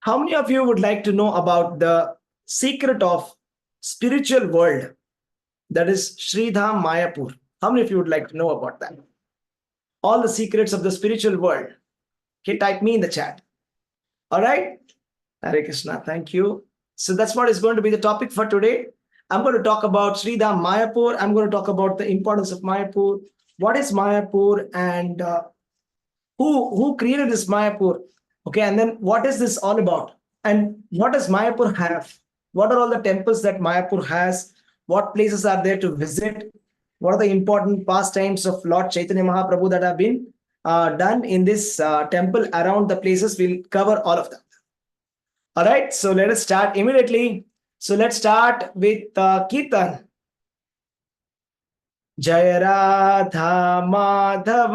How many of you would like to know about the secret of spiritual world? That is Sridham Mayapur. How many of you would like to know about that? All the secrets of the spiritual world. Okay, type me in the chat. All right. Hare Krishna. Thank you. So that's what is going to be the topic for today. I'm going to talk about Sridham Mayapur. I'm going to talk about the importance of Mayapur. What is Mayapur and who created this Mayapur? Okay, and then what is this all about? And what does Mayapur have? What are all the temples that Mayapur has? What places are there to visit? What are the important pastimes of Lord Chaitanya Mahaprabhu that have been done in this temple around the places? We'll cover all of them. All right, so let us start immediately. So let's start with Kirtan. जय राधा माधव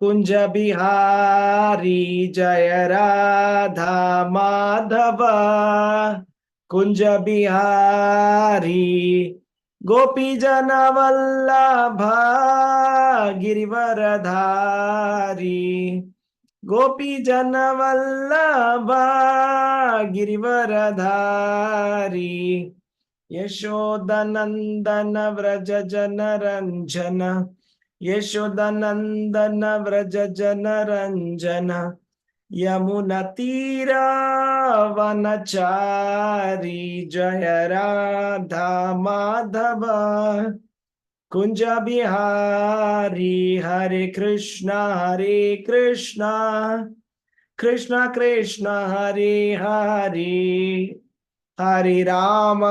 कुंज बिहारी जय राधा माधव कुंज बिहारी गोपी जन वल्लभ गिरिवरधारी गोपी जन वल्लभ गिरिवरधारी यशोदनंदन व्रज जन रंजन यशोदनंदन व्रज जन रंजन यमुना तीरा वनचारी जय राधा माधव कुंज बिहारी हरे Krishna Krishna Krishna Hare Hare Hare Ram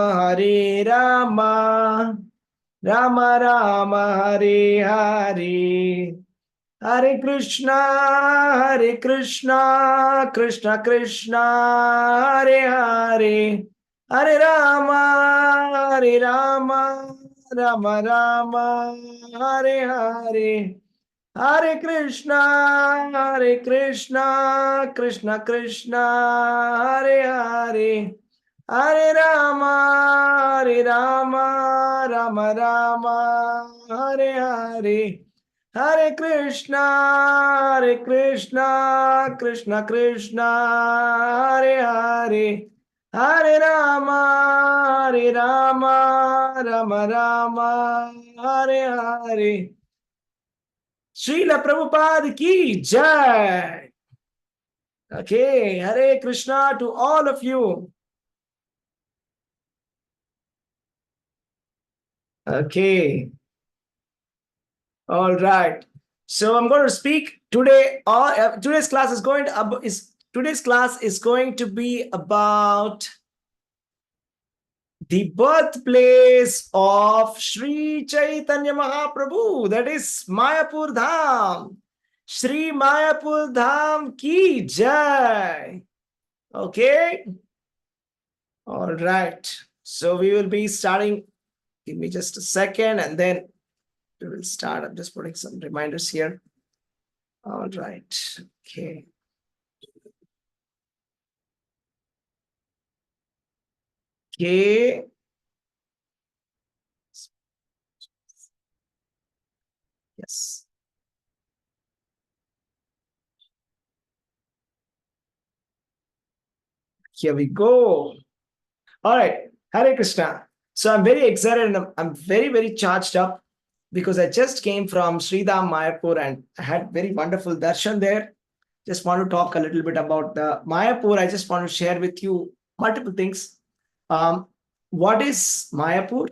Ram Ram Hare Hare Hare Krishna Krishna Krishna Hare Hare Hare Ram Ram Hare Hare Hare Krishna Krishna Krishna Hare Hare Hare Ram Ram Hare Hare Hare Krishna Krishna Krishna Hare Hare Hare Ram Ram Hare Hare Srila Prabhupada ki jai. Okay, Hare Krishna to all of you. Okay. All right. So I'm going to speak today. Today's class is going to be about the birthplace of Sri Chaitanya Mahaprabhu. That is Mayapur Dham. Sri Mayapur Dham ki jai. Okay. All right. So we will be starting. Give me just a second and then we will start. I'm just putting some reminders here. All right. Okay. Okay. Yes. Here we go. All right. Hare Krishna. So I'm very excited and I'm very, very charged up because I just came from Sridham Mayapur and I had very wonderful darshan there. Just want to talk a little bit about the Mayapur. I just want to share with you multiple things. What is Mayapur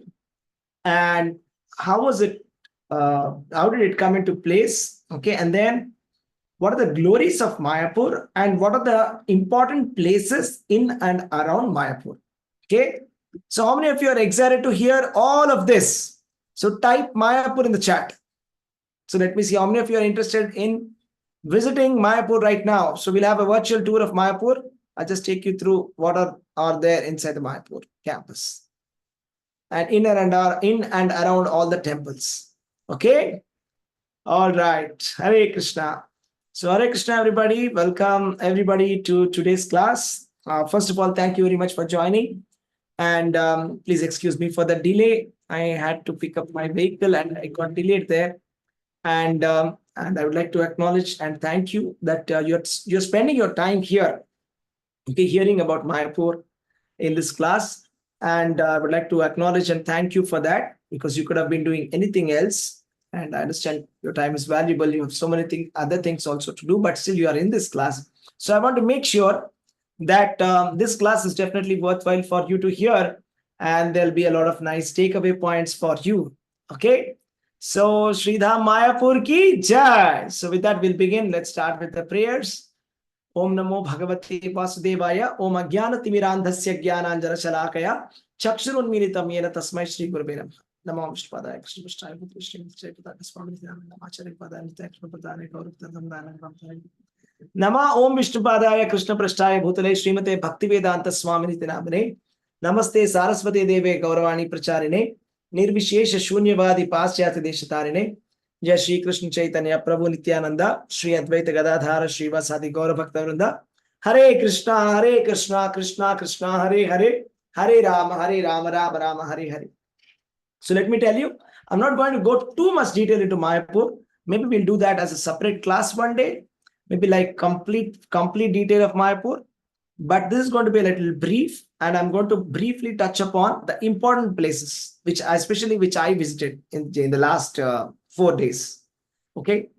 and how was it? How did it come into place? Okay, and then what are the glories of Mayapur and what are the important places in and around Mayapur? Okay, so how many of you are excited to hear all of this? So type Mayapur in the chat. So let me see how many of you are interested in visiting Mayapur right now. So we'll have a virtual tour of Mayapur. I'll just take you through what are there inside the Mayapur campus and in and around all the temples. Okay. All right. Hare Krishna. So Hare Krishna, everybody. Welcome everybody to today's class. First of all, thank you very much for joining. And please excuse me for the delay. I had to pick up my vehicle and I got delayed there. And I would like to acknowledge and thank you that you're spending your time here okay, hearing about Mayapur in this class. And I would like to acknowledge and thank you for that, because you could have been doing anything else. And I understand your time is valuable. You have so many other things also to do, but still you are in this class. So I want to make sure that this class is definitely worthwhile for you to hear, and there'll be a lot of nice takeaway points for you. Okay. So Sridham Mayapur ki jai. So with that, we'll begin. Let's start with the prayers. ओम नमो भगवते वासुदेवाय ओम अज्ञानतिमिरान्धस्य ज्ञानाञ्जनशलाकया चक्षुरुन्मीलितं येन तस्मै श्रीगुरवे नमः नमो विष्णुपादाय कृष्णपृष्ठाय नमः ओम विष्णुपादाय कृष्णपृष्ठाय भूतले श्रीमते भक्तिवेदांत स्वामिनिति नामने नमस्ते सारस्वती देवे गौरवाणी प्रचारिणे निर्विशेष शून्यवादी पाश्चात्य देशतारिणे जय श्री कृष्ण चैतन्य प्रभु नित्यानंद श्री अद्वैत गदाधार श्रीवासादि गौर भक्त वृंदा हरे Krishna Krishna Krishna Hare Hare Hare Ram Ram Ram Hare Hare. So let me tell you, I'm not going to go too much detail into Mayapur. Maybe we'll do that as a separate class one day, maybe like complete detail of Mayapur. But this is going to be a little brief, and I'm going to briefly touch upon the important places which I visited in the last 4 days. Okay.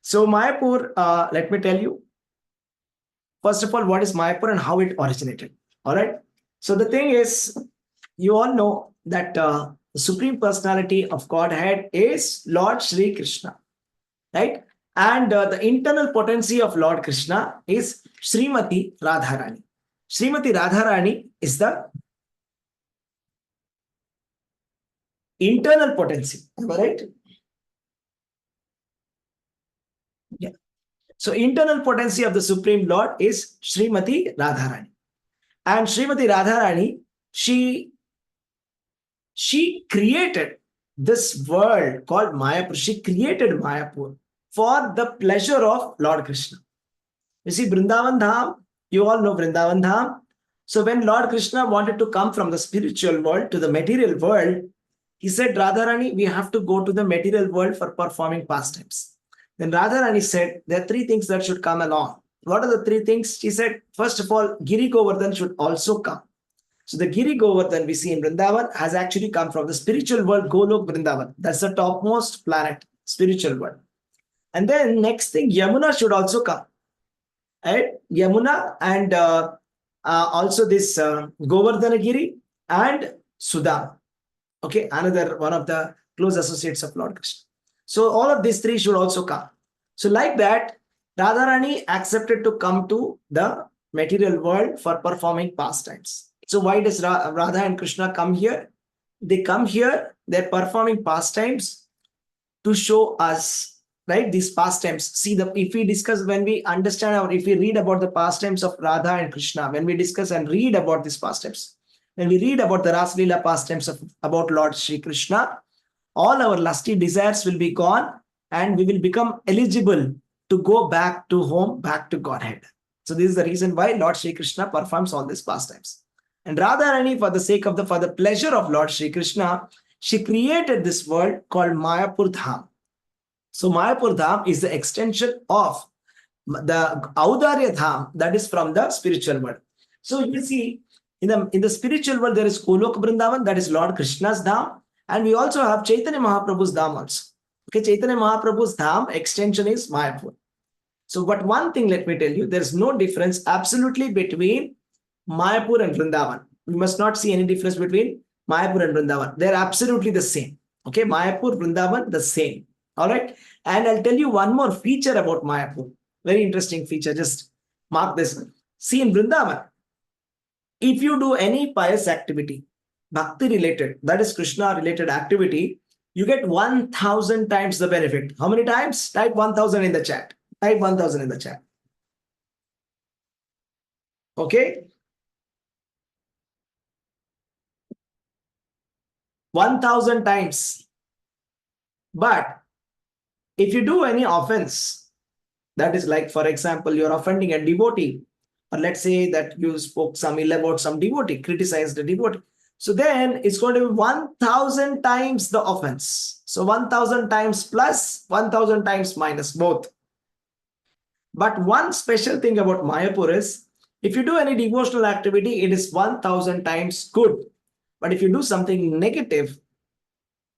So Mayapur, let me tell you, first of all, what is Mayapur and how it originated. All right. So the thing is, you all know that the Supreme Personality of Godhead is Lord Sri Krishna, right? And the internal potency of Lord Krishna is Srimati Radharani. Srimati Radharani is the internal potency. Am I right? Yeah. So internal potency of the Supreme Lord is Srimati Radharani. And Srimati Radharani, she created this world called Mayapur. She created Mayapur for the pleasure of Lord Krishna. You see, Vrindavan Dham, you all know Vrindavan Dham. So when Lord Krishna wanted to come from the spiritual world to the material world, he said, Radharani, we have to go to the material world for performing pastimes. Then Radharani said, there are 3 things that should come along. What are the 3 things? She said, first of all, Giri Govardhan should also come. So the Giri Govardhan we see in Vrindavan has actually come from the spiritual world, Golok Vrindavan. That's the topmost planet, spiritual world. And then next thing, Yamuna should also come. Right? Yamuna and also this Govardhanagiri and Sudama. Okay, another one of the close associates of Lord Krishna. So all of these 3 should also come. So like that, Radharani accepted to come to the material world for performing pastimes. So why does Radha and Krishna come here? They come here, they're performing pastimes to show us, right, these pastimes. See, if we discuss, when we understand, or if we read about the pastimes of Radha and Krishna, when we discuss and read about these pastimes, when we read about the Ras Leela pastimes about Lord Sri Krishna, all our lusty desires will be gone, and we will become eligible to go back to home, back to Godhead. So this is the reason why Lord Sri Krishna performs all these pastimes. And Radharani, for the pleasure of Lord Sri Krishna, she created this world called Mayapur Dham. So Mayapur Dham is the extension of the Audarya Dham, that is from the spiritual world. So you see, in the spiritual world, there is Golok Vrindavan, that is Lord Krishna's Dham. And we also have Chaitanya Mahaprabhu's Dham also. Okay, Chaitanya Mahaprabhu's Dham extension is Mayapur. So, but one thing, let me tell you, there is no difference absolutely between Mayapur and Vrindavan. We must not see any difference between Mayapur and Vrindavan. They're absolutely the same. Okay, Mayapur, Vrindavan, the same. All right. And I'll tell you one more feature about Mayapur. Very interesting feature. Just mark this. See, in Vrindavan, if you do any pious activity, bhakti related, that is Krishna related activity, you get 1,000 times the benefit. How many times? Type 1,000 in the chat. Type 1,000 in the chat. Okay. 1,000 times. But if you do any offense, that is like, for example, you're offending a devotee, or let's say that you spoke some ill about some devotee, criticized the devotee. So then it's going to be 1,000 times the offense. So 1,000 times plus, 1,000 times minus, both. But one special thing about Mayapur is, If you do any devotional activity, it is 1000 times good. But if you do something negative,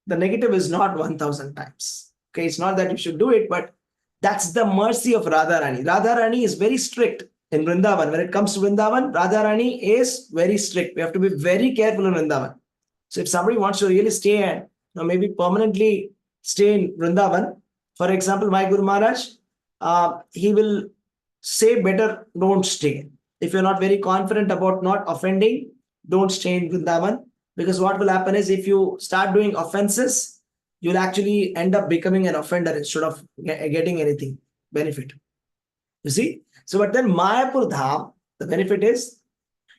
the negative is not 1000 times. Okay, it's not that you should do it, but that's the mercy of Radharani. Radharani is very strict in Vrindavan. When it comes to Vrindavan, Radharani is very strict. We have to be very careful in Vrindavan. So if somebody wants to really stay and maybe permanently stay in Vrindavan, for example, my Guru Maharaj, he will say better don't stay. If you're not very confident about not offending, don't stay in Vrindavan. Because what will happen is if you start doing offenses, you'll actually end up becoming an offender instead of getting anything benefit. You see? So, but then Mayapur Dham, the benefit is,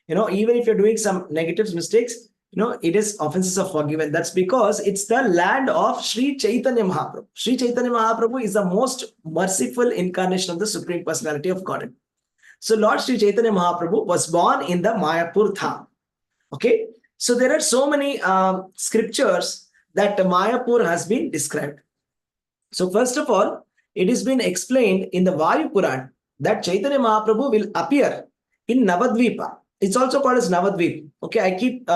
even if you're doing some negative mistakes, it is offenses are forgiven. That's because it's the land of Sri Chaitanya Mahaprabhu. Sri Chaitanya Mahaprabhu is the most merciful incarnation of the Supreme Personality of Godhead. So Lord Sri Chaitanya Mahaprabhu was born in the Mayapur Dham. Okay. So there are so many scriptures that Mayapur has been described. So first of all, it has been explained in the Vayu Puran that Chaitanya Mahaprabhu will appear in Navadvipa. It's also called as Navadvip. Okay, I keep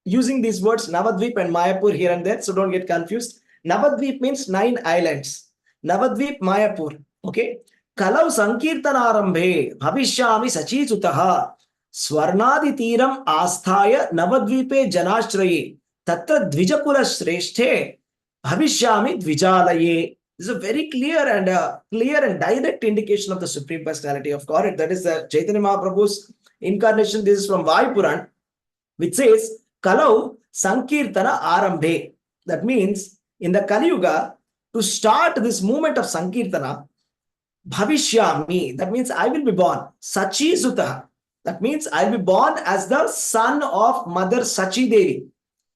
using these words Navadvip and Mayapur here and there, so don't get confused. Navadvip means 9 islands. Navadvip Mayapur. Okay. Kalau Sankirtanarambhe Bhavishyami Sachitutaha Swarnaditiram Asthaya Navadvipe Janashraye Tatra Dvijakula Shresthe Bhavishyami Dvijalaye. This is a very clear and direct indication of the Supreme Personality of Godhead. That is the Chaitanya Mahaprabhu's incarnation. This is from Vayu Puran, which says Kalau Sankirtana Arambhe. That means in the Kali Yuga, to start this movement of Sankirtana, Bhavishyami, that means I will be born. Sachi Sutta, that means I will be born as the son of Mother Sachi Devi.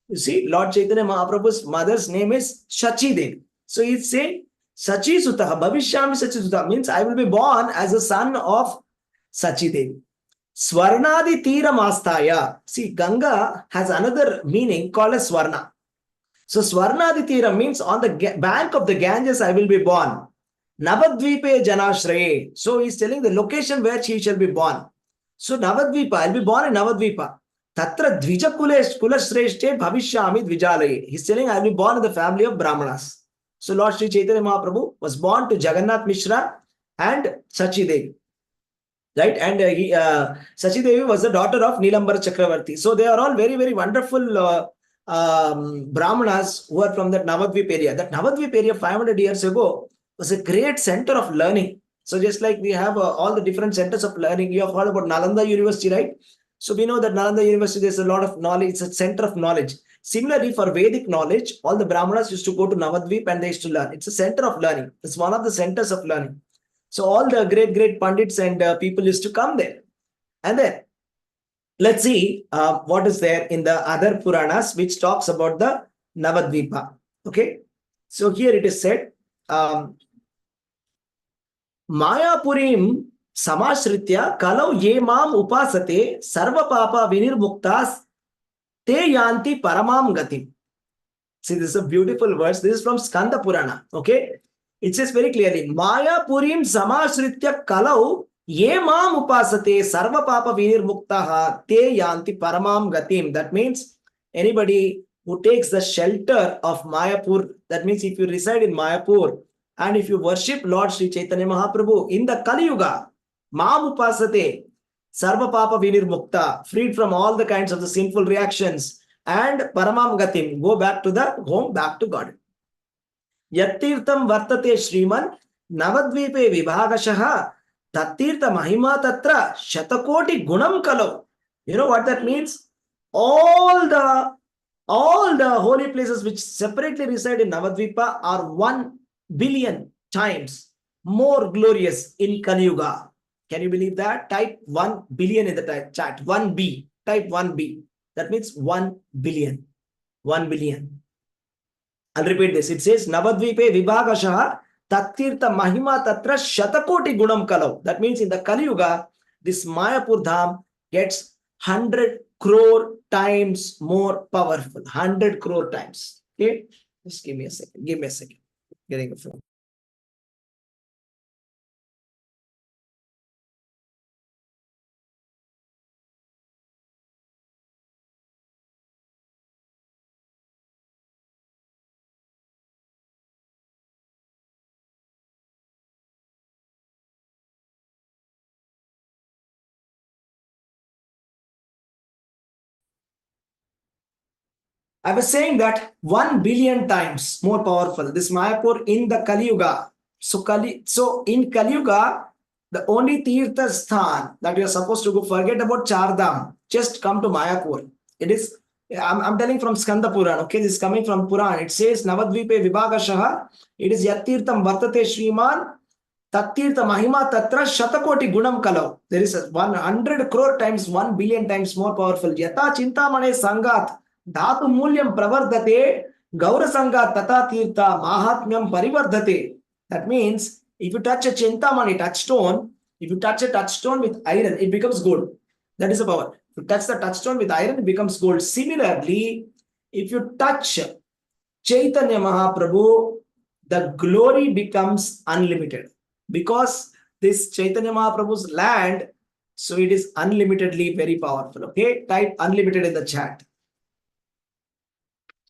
You see, Lord Chaitanya Mahaprabhu's mother's name is Sachi Devi. So he's saying Sachi Sutta, Bhavishyami Sachi Sutta means I will be born as a son of Sachi Devi. Swarnadi Tira Mastaya. See, Ganga has another meaning called as Swarna. So Swarnadi Tira means on the bank of the Ganges I will be born. Navadvipe Janashraye. So he's telling the location where she shall be born. So Navadvipa, I'll be born in Navadvipa. Tatra Dvija Kulashreshte Bhavishyami Dvijalaye. He's telling I'll be born in the family of Brahmanas. So Lord Sri Chaitanya Mahaprabhu was born to Jagannath Mishra and Sachi Devi. Right? And Sachi Devi was the daughter of Nilambar Chakravarti. So they are all very, very wonderful Brahmanas who are from that Navadvip area. That Navadvip area 500 years ago was a great center of learning. So just like we have all the different centers of learning, you have heard about Nalanda University, right? So we know that Nalanda University, there's a lot of knowledge. It's a center of knowledge. Similarly, for Vedic knowledge, all the Brahmanas used to go to Navadvip and they used to learn. It's a center of learning. It's one of the centers of learning. So all the great Pandits and people used to come there. And then let's see what is there in the other Puranas, which talks about the Navadvipa. Okay. So here it is said, Mayapurim Samashritya Kalau Ye Mam Upasate Sarva Papa Vinirmuktas Te Yanti Paramam Gatim. See, this is a beautiful verse. This is from Skanda Purana. Okay. It says very clearly, Mayapurim Samashritya Kalau Ye Mam Upasate Sarva Papa Vinirmuktaha Te Yanti Paramam Gatim. That means anybody who takes the shelter of Mayapur, that means if you reside in Mayapur, and if you worship Lord Sri Chaitanya Mahaprabhu in the Kali Yuga, Mam Upasate, Sarva Papa Vinirmukta, freed from all the kinds of the sinful reactions, and Paramam Gatim, go back to the home, back to God. Yattirtham Vartate Shriman, Navadvipe Vibhagashaha, Tattirtha Mahima Tatra, Shatakoti Gunam Kalau. You know what that means? All the holy places which separately reside in Navadvipa are 1 billion times more glorious in Kali Yuga. Can you believe that? Type 1 billion in the chat. 1B. Type 1B. That means 1 billion. 1 billion. I'll repeat this. It says Navadvipe Vibhagashaha Tattirtha Mahima Tatra Shatakoti Gunam Kalau. That means in the Kali Yuga, this Mayapur Dham gets 100 crore times more powerful. 100 crore times. Okay? Just give me a second. Give me a second. Getting a phone. I was saying that 1 billion times more powerful. This Mayapur in the Kali Yuga. So in Kali Yuga, the only Tirtha Sthan that you're supposed to go, forget about Chardham. Just come to Mayapur. It is, I'm telling from Skanda Puran. Okay, this is coming from Puran. It says Navadvipe Vibhagashaha. It is Yatirtham Vartate Shriman. Tattirtha Mahima Tatra Shatakoti Gunam Kalau. There is a 100 crore times, 1 billion times more powerful. Yata Chintamane Sangat. Dhatu Mulyam Pravardate. Gaura Sangha Tata Tirtha Mahatmyam Parivardate. That means if you touch a Chintamani touchstone, if you touch a touchstone with iron, it becomes gold. That is the power. If you touch the touchstone with iron, it becomes gold. Similarly, if you touch Chaitanya Mahaprabhu, the glory becomes unlimited. Because this Chaitanya Mahaprabhu's land, so it is unlimitedly very powerful. Okay, type unlimited in the chat.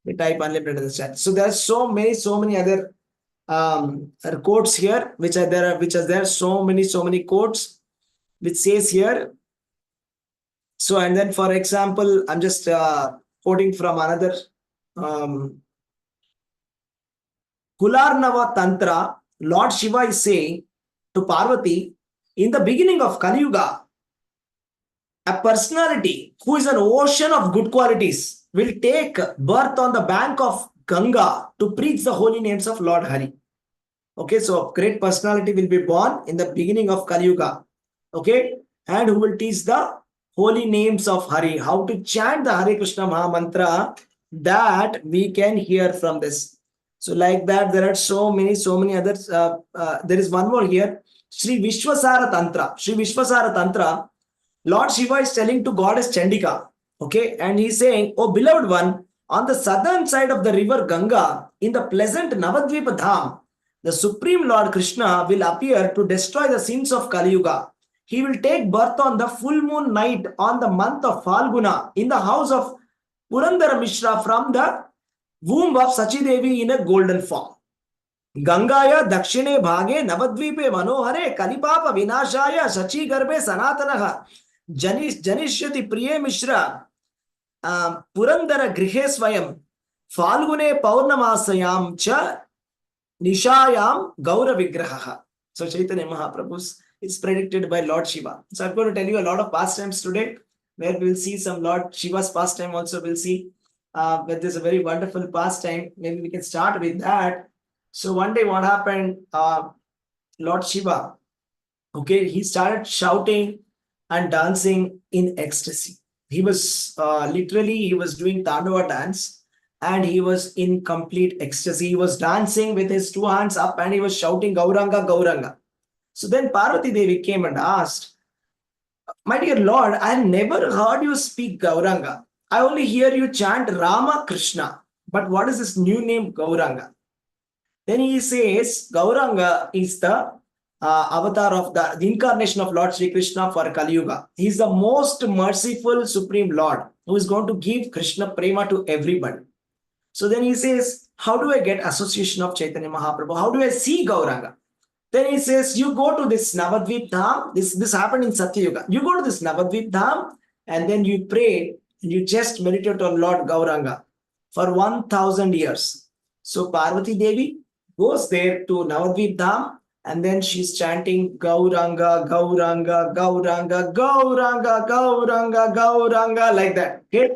We type unlimited in the chat. So there are so many other quotes here, which are there so many quotes, which says here. So, and then for example, I'm just quoting from another Kularnava Tantra. Lord Shiva is saying to Parvati, in the beginning of Kali Yuga, a personality who is an ocean of good qualities will take birth on the bank of Ganga to preach the holy names of Lord Hari. Okay, so a great personality will be born in the beginning of Kali Yuga. Okay, and who will teach the holy names of Hari, how to chant the Hare Krishna Maha Mantra, that we can hear from this. So like that, there are so many others. There is one more here. Sri Vishwasara Tantra. Sri Vishwasara Tantra. Lord Shiva is telling to goddess Chandika. Okay, and he's saying, oh beloved one, on the southern side of the river Ganga, in the pleasant Navadvipa Dham, the Supreme Lord Krishna will appear to destroy the sins of Kali Yuga. He will take birth on the full moon night on the month of Falguna in the house of Purandara Mishra from the womb of Sachidevi in a golden form. Gangaya Dakshine Bhage Navadvipe Manohare Kalipapa Vinashaya Sachi Garbe Sanatanaha Janishyati Priye Mishra Purandara Grihe Swayam Falgune Paurnamasayam Cha Nishayam Gaura Vigraha. So Chaitanya Mahaprabhu's is predicted by Lord Shiva. So I'm going to tell you a lot of pastimes today, where we will see some Lord Shiva's pastime also we'll see. But there's a very wonderful pastime. Maybe we can start with that. So one day what happened, Lord Shiva, okay, he started shouting and dancing in ecstasy. He was he was doing Tandava dance, and he was in complete ecstasy. He was dancing with his two hands up and he was shouting Gauranga, Gauranga. So then Parvati Devi came and asked, my dear Lord, I have never heard you speak Gauranga. I only hear you chant Rama Krishna. But what is this new name Gauranga? Then he says Gauranga is the avatar of the incarnation of Lord Sri Krishna for Kali Yuga. He is the most merciful Supreme Lord who is going to give Krishna Prema to everybody. So then he says, how do I get association of Chaitanya Mahaprabhu? How do I see Gauranga? Then he says, you go to this Navadvip Dham. This happened in Satya Yuga. You go to this Navadvip Dham and then you pray and you just meditate on Lord Gauranga for 1000 years. So Parvati Devi goes there to Navadvip Dham and then she's chanting Gauranga, Gauranga, Gauranga, Gauranga, Gauranga, Gauranga, like that. Okay?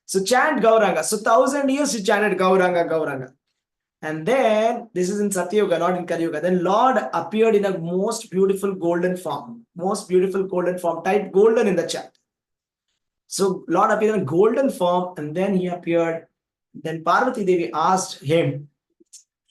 So chant Gauranga. So 1000 years she chanted Gauranga, Gauranga. And then, this is in Satya Yuga, not in Kali Yuga. Then Lord appeared in a most beautiful golden form. Most beautiful golden form. Type golden in the chat. So Lord appeared in a golden form and then he appeared. Then Parvati Devi asked him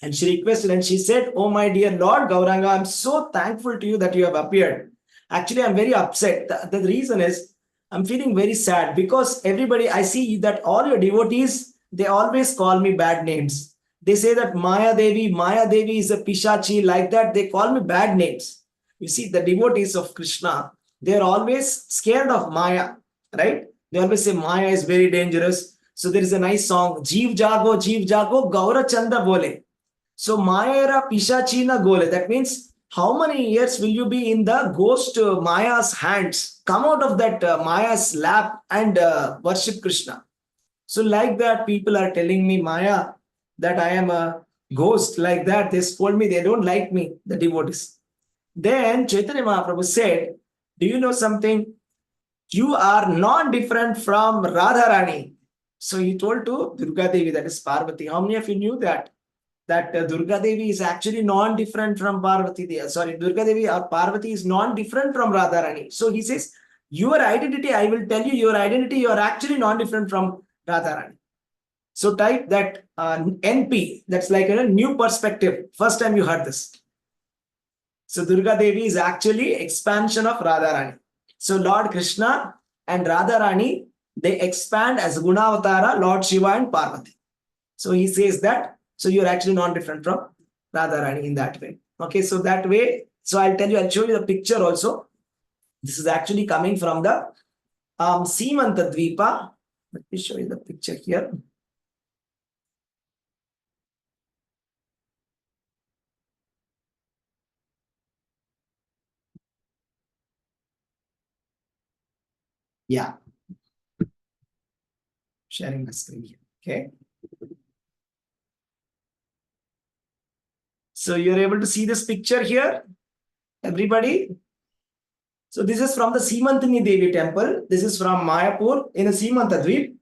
and she requested and she said, oh my dear Lord Gauranga, I'm so thankful to you that you have appeared. Actually, I'm very upset. The reason is, I'm feeling very sad because everybody, I see that all your devotees, they always call me bad names. They say that Maya Devi is a Pishachi, like that. They call me bad names. You see, the devotees of Krishna, they are always scared of Maya, right? They always say Maya is very dangerous. So there is a nice song, Jeev Jago, Gaura Chanda Bole. So Maya era Pishachi na Gole. That means, how many years will you be in the ghost Maya's hands? Come out of that Maya's lap and worship Krishna. So like that, people are telling me, Maya, that I am a ghost. Like that, they scold me. They don't like me, the devotees. Then Chaitanya Mahaprabhu said, do you know something? You are not different from Radharani. So he told to Durga Devi, that is Parvati. How many of you knew that? That Durga Devi is actually non-different from Parvati. Sorry, Durga Devi or Parvati is non-different from Radharani. So he says, your identity, I will tell you your identity, you are actually non-different from Radharani. So type that NP, that's like a new perspective. First time you heard this. So Durga Devi is actually expansion of Radharani. So Lord Krishna and Radharani, they expand as Gunavatara, Lord Shiva and Parvati. So he says that, so you're actually non-different from Radharani in that way. Okay, so that way, so I'll show you the picture also. This is actually coming from the Simanta Dvipa. Let me show you the picture here. Yeah, sharing the screen here. Okay. So you're able to see this picture here, everybody. So this is from the Simantini Devi temple. This is from Mayapur in the Simantadvip,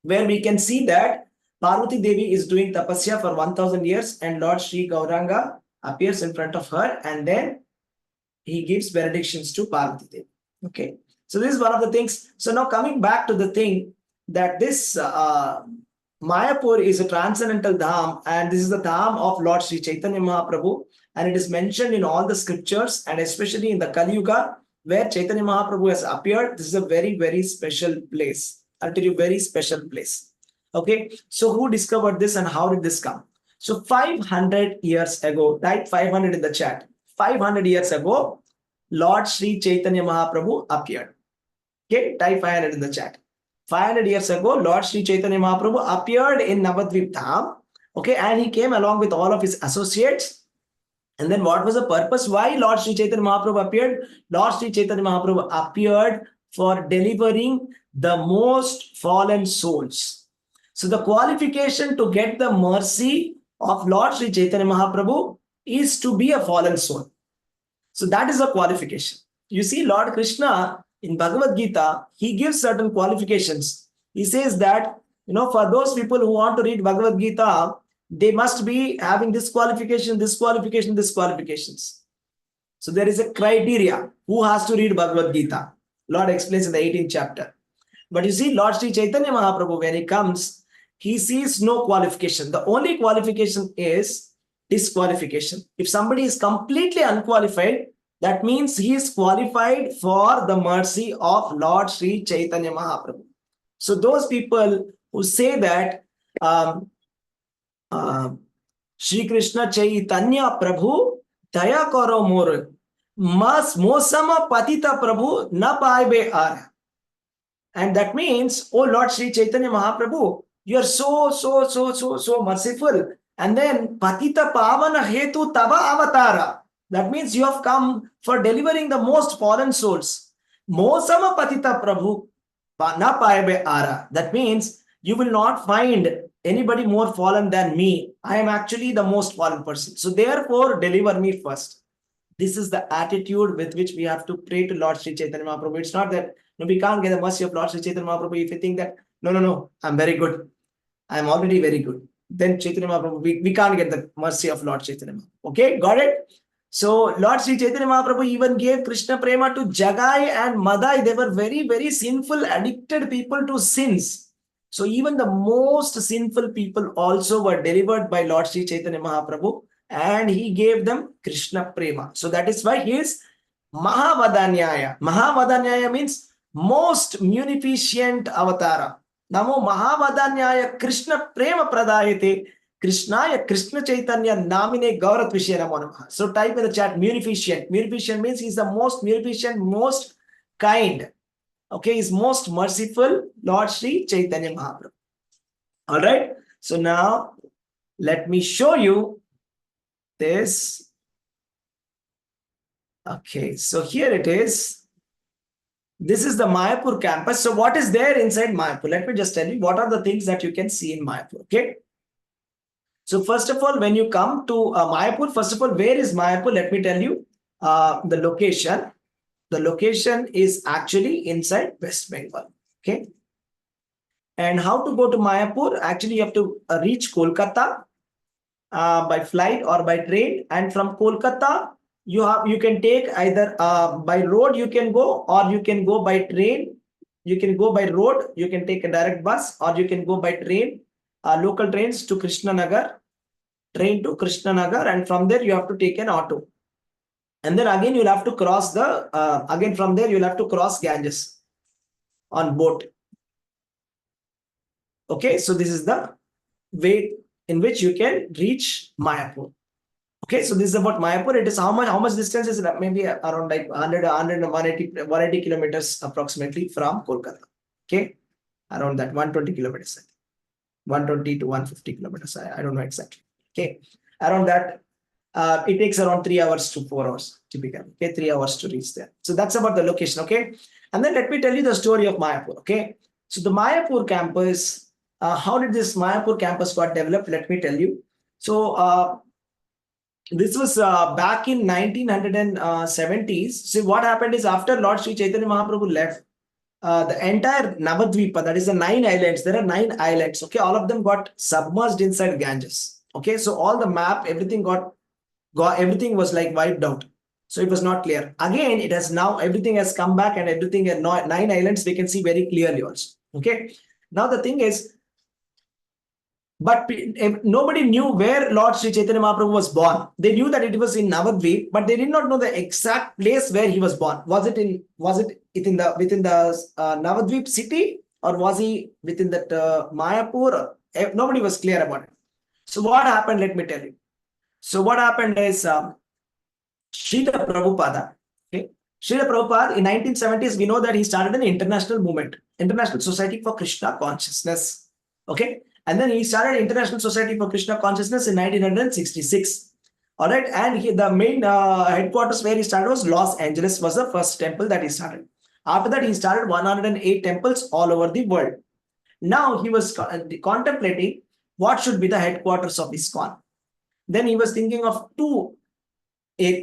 where we can see that Parvati Devi is doing tapasya for 1000 years and Lord Sri Gauranga appears in front of her and then he gives benedictions to Parvati Devi. Okay. So this is one of the things. So now coming back to the thing that this Mayapur is a transcendental dham and this is the dham of Lord Sri Chaitanya Mahaprabhu and it is mentioned in all the scriptures and especially in the Kali Yuga where Chaitanya Mahaprabhu has appeared. This is a very, very special place. I'll tell you, very special place. Okay. So who discovered this and how did this come? So 500 years ago, type 500 in the chat. 500 years ago, Lord Sri Chaitanya Mahaprabhu appeared. Okay, type 500 in the chat. 500 years ago, Lord Sri Chaitanya Mahaprabhu appeared in Navadvip Dham. Okay, and he came along with all of his associates. And then what was the purpose? Why Lord Sri Chaitanya Mahaprabhu appeared? Lord Sri Chaitanya Mahaprabhu appeared for delivering the most fallen souls. So the qualification to get the mercy of Lord Sri Chaitanya Mahaprabhu is to be a fallen soul. So that is a qualification. You see, Lord Krishna in Bhagavad Gita, he gives certain qualifications. He says that, for those people who want to read Bhagavad Gita, they must be having this qualification, this qualification, this qualifications. So there is a criteria who has to read Bhagavad Gita. Lord explains in the 18th chapter. But you see, Lord Sri Chaitanya Mahaprabhu, when he comes, he sees no qualification. The only qualification is disqualification. If somebody is completely unqualified, that means he is qualified for the mercy of Lord Sri Chaitanya Mahaprabhu. So those people who say that Shri Krishna Chaitanya Prabhu Daya Karo More Mas Mosama Patita Prabhu Na Paibe Ara. And that means, oh Lord Sri Chaitanya Mahaprabhu, you are so merciful. And then Patita Pavana Hetu Tava Avatara. That means you have come for delivering the most fallen souls. Mosama Patita Prabhu Na Paibe Ara. That means you will not find anybody more fallen than me. I am actually the most fallen person. So therefore, deliver me first. This is the attitude with which we have to pray to Lord Sri Chaitanya Mahaprabhu. It's not that we can't get the mercy of Lord Sri Chaitanya Mahaprabhu if you think that, no, I'm very good. I'm already very good. Then Chaitanya Mahaprabhu, we can't get the mercy of Lord Chaitanya Mahaprabhu. Okay, got it? So Lord Sri Chaitanya Mahaprabhu even gave Krishna Prema to Jagai and Madai. They were very, very sinful, addicted people to sins. So even the most sinful people also were delivered by Lord Sri Chaitanya Mahaprabhu and he gave them Krishna Prema. So that is why he is Mahavadanyaya. Mahavadanyaya means most munificent avatara. Namo Mahavadanyaya Krishna Prema Pradayate Krishnaya Krishna Chaitanya Namine Gaurat Vishya Namo Namaha. So type in the chat munificent. Munificent means he's the most munificent, most kind. Okay, he's most merciful, Lord Sri Chaitanya Mahaprabhu. All right. So now let me show you this. Okay, so here it is. This is the Mayapur campus. So what is there inside Mayapur? Let me just tell you what are the things that you can see in Mayapur. Okay. So first of all, when you come to Mayapur, first of all, where is Mayapur? Let me tell you the location. The location is actually inside West Bengal. Okay. And how to go to Mayapur? Actually, you have to reach Kolkata by flight or by train. And from Kolkata, you can take either by road you can go, or you can go by train. You can go by road. You can take a direct bus, or you can go by train. Local trains to Krishnanagar, train to Krishnanagar, and from there you have to take an auto. And then again you'll have to cross the again from there you'll have to cross Ganges on boat. Okay, so this is the way in which you can reach Mayapur. Okay, so this is about Mayapur. It is how much distance is it? Maybe around like 100, 180 kilometers approximately from Kolkata. Okay, around that 120 kilometers, 120 to 150 kilometers. I don't know exactly. Okay, around that. It takes around 3 hours to 4 hours typically. Okay, 3 hours to reach there. So that's about the location. Okay, and then let me tell you the story of Mayapur. Okay, so the Mayapur campus. How did this Mayapur campus got developed? Let me tell you. So this was back in 1970s. See, what happened is after Lord Sri Chaitanya Mahaprabhu left, the entire Navadvipa, that is the 9 islands, there are 9 islands. Okay, all of them got submerged inside Ganges. Okay, so all the map, everything everything was like wiped out. So it was not clear. Again, it has now, everything has come back, and everything at 9 islands we can see very clearly also. Okay, now the thing is, but nobody knew where Lord Sri Chaitanya Mahaprabhu was born. They knew that it was in Navadvip, but they did not know the exact place where he was born. Was it within the Navadvip city, or was he within that Mayapur? Nobody was clear about it. So what happened? Let me tell you. So what happened is Srila Prabhupada. Okay, Srila Prabhupada in 1970s, we know that he started an international movement, International Society for Krishna Consciousness. Okay. And then he started International Society for Krishna Consciousness in 1966. All right. And the main headquarters where he started was Los Angeles, was the first temple that he started. After that, he started 108 temples all over the world. Now he was contemplating what should be the headquarters of ISKCON. Then he was thinking of 2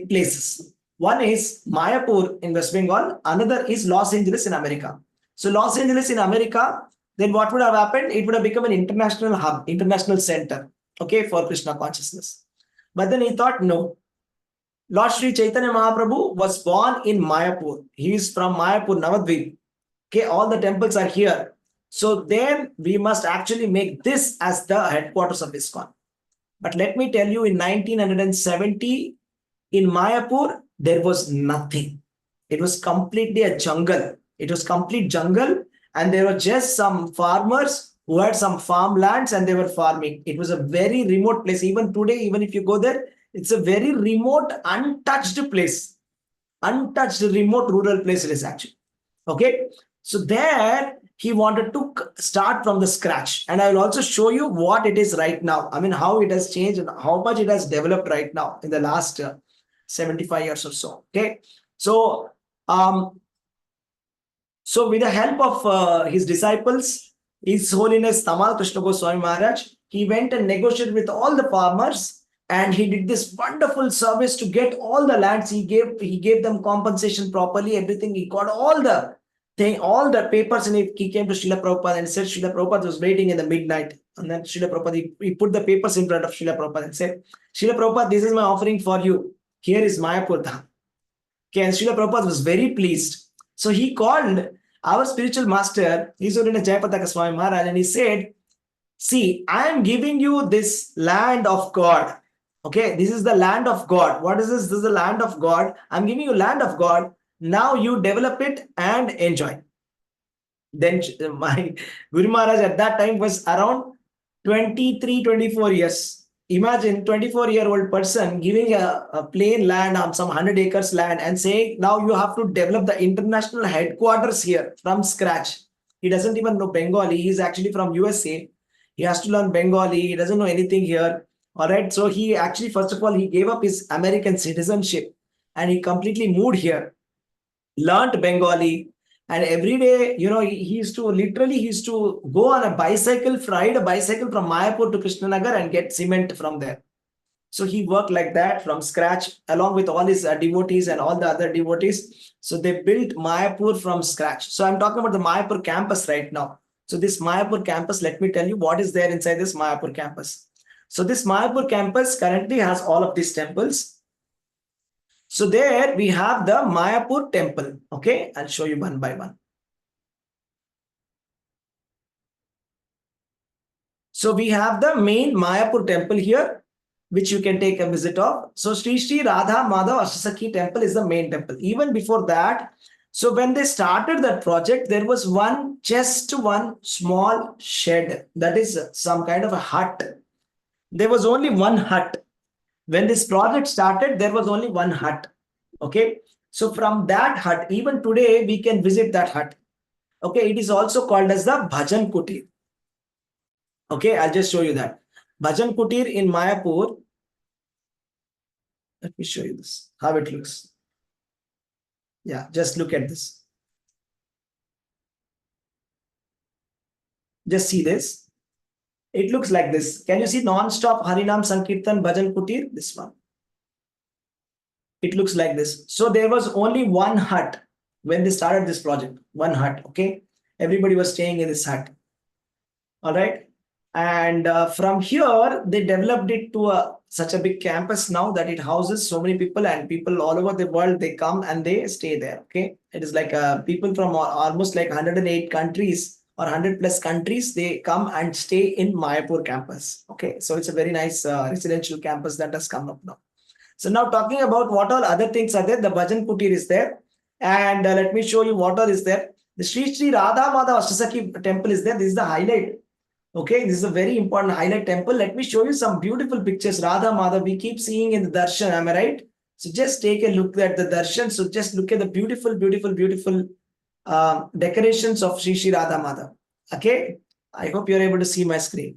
places. One is Mayapur in West Bengal. Another is Los Angeles in America. So Los Angeles in America, then what would have happened? It would have become an international hub, international center, okay, for Krishna consciousness. But then he thought, no. Lord Sri Chaitanya Mahaprabhu was born in Mayapur. He is from Mayapur, Navadvip. Okay, all the temples are here. So then we must actually make this as the headquarters of ISKCON. But let me tell you, in 1970, in Mayapur, there was nothing. It was completely a jungle. It was complete jungle. And there were just some farmers who had some farmlands, and they were farming. It was a very remote place. Even today, even if you go there, it's a very remote, untouched place. Untouched, remote, rural place it is actually. Okay. So there, he wanted to start from the scratch. And I will also show you what it is right now. I mean, how it has changed and how much it has developed right now in the last 75 years or so. Okay. So, with the help of his disciples, His Holiness Tamal Krishna Goswami Maharaj, he went and negotiated with all the farmers, and he did this wonderful service to get all the lands. He gave them compensation properly, everything. He got all the papers, and he came to Srila Prabhupada and said, Srila Prabhupada was waiting in the midnight. And then Srila Prabhupada, he put the papers in front of Srila Prabhupada and said, Srila Prabhupada, this is my offering for you. Here is Mayapur Dham. Okay, and Srila Prabhupada was very pleased. So he called our spiritual master, His Holiness Jayapataka Swami Maharaj, and he said, see, I am giving you this land of God. Okay, this is the land of God. What is this? This is the land of God. I'm giving you land of God. Now you develop it and enjoy. Then my Guru Maharaj at that time was around 23, 24 years. Imagine 24-year-old person giving a plain land on some 100 acres land and saying, now you have to develop the international headquarters here from scratch. He doesn't even know Bengali. He's actually from USA. He has to learn Bengali. He doesn't know anything here. All right. So he actually, first of all, he gave up his American citizenship and he completely moved here, learned Bengali, And every day, he used to literally, he used to go on a bicycle, ride a bicycle from Mayapur to Krishnanagar and get cement from there. So he worked like that from scratch along with all his devotees and all the other devotees. So they built Mayapur from scratch. So I'm talking about the Mayapur campus right now. So this Mayapur campus, let me tell you what is there inside this Mayapur campus. So this Mayapur campus currently has all of these temples. So there we have the Mayapur temple. Okay, I'll show you one by one. So we have the main Mayapur temple here, which you can take a visit of. So Sri Radha Madhav Ashtasakhi temple is the main temple. Even before that, so when they started that project, there was just one small shed. That is some kind of a hut. There was only one hut. When this project started, there was only one hut. Okay. So from that hut, even today, we can visit that hut. Okay. It is also called as the Bhajan Kutir. Okay. I'll just show you that. Bhajan Kutir in Mayapur. Let me show you this, how it looks. Yeah, just look at this. Just see this. It looks like this. Can you see non-stop Harinam Sankirtan Bhajan Kutir? This one. It looks like this. So there was only one hut when they started this project. One hut, okay? Everybody was staying in this hut. All right. And from here, they developed it to such a big campus now that it houses so many people, and people all over the world, they come and they stay there. Okay. It is like people from almost like 108 countries or 100 plus countries, they come and stay in Mayapur campus. Okay. So it's a very nice residential campus that has come up now. So now talking about what all other things are there, the Bhajan Kutir is there. And let me show you what all is there. The Sri Radha Madhav Ashtasakhi temple is there. This is the highlight. Okay, this is a very important highlight temple. Let me show you some beautiful pictures. Radha Madhav, we keep seeing in the darshan, am I right? So just take a look at the darshan. So just look at the beautiful, beautiful, beautiful decorations of Sri Radha Madhav. Okay, I hope you're able to see my screen.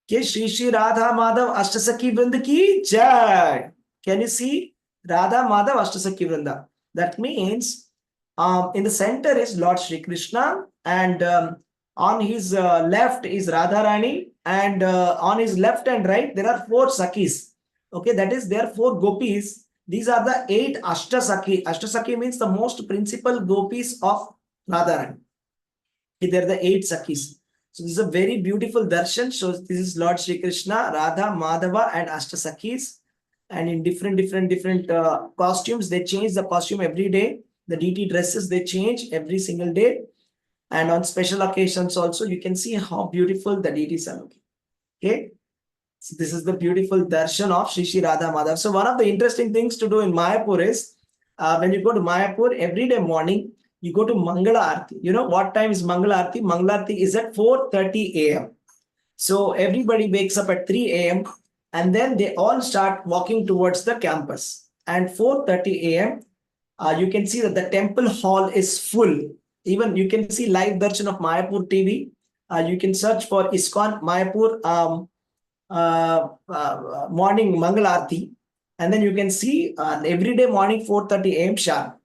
Okay, Sri Radha Madhav Ashtasakhi Vrinda ki jai. Can you see Radha Madhav Ashtasakhi Vrinda? That means in the center is Lord Shri Krishna, and on his left is Radharani, and on his left and right, there are 4 Sakhis. Okay, that is, there are 4 gopis. These are the 8 Ashtasakhi. Ashtasakhi means the most principal gopis of Radharani. Okay, they are the 8 Sakhis. So this is a very beautiful darshan. So this is Lord Shri Krishna, Radha, Madhava, and Ashtasakhis. And in different costumes, they change the costume every day. The deity dresses, they change every single day. And on special occasions also, you can see how beautiful the deities are looking. Okay. So this is the beautiful darshan of Sri Radha Madhav. So one of the interesting things to do in Mayapur is, when you go to Mayapur, every day morning, you go to Mangala Aarti. You know what time is Mangala Aarti? Mangala Aarti is at 4:30 a.m. So everybody wakes up at 3 a.m. and then they all start walking towards the campus. And 4:30 a.m., you can see that the temple hall is full. Even you can see live darshan of Mayapur TV. You can search for ISKCON Mayapur morning Mangala Aarti, and then you can see every day morning 4:30 a.m. sharp.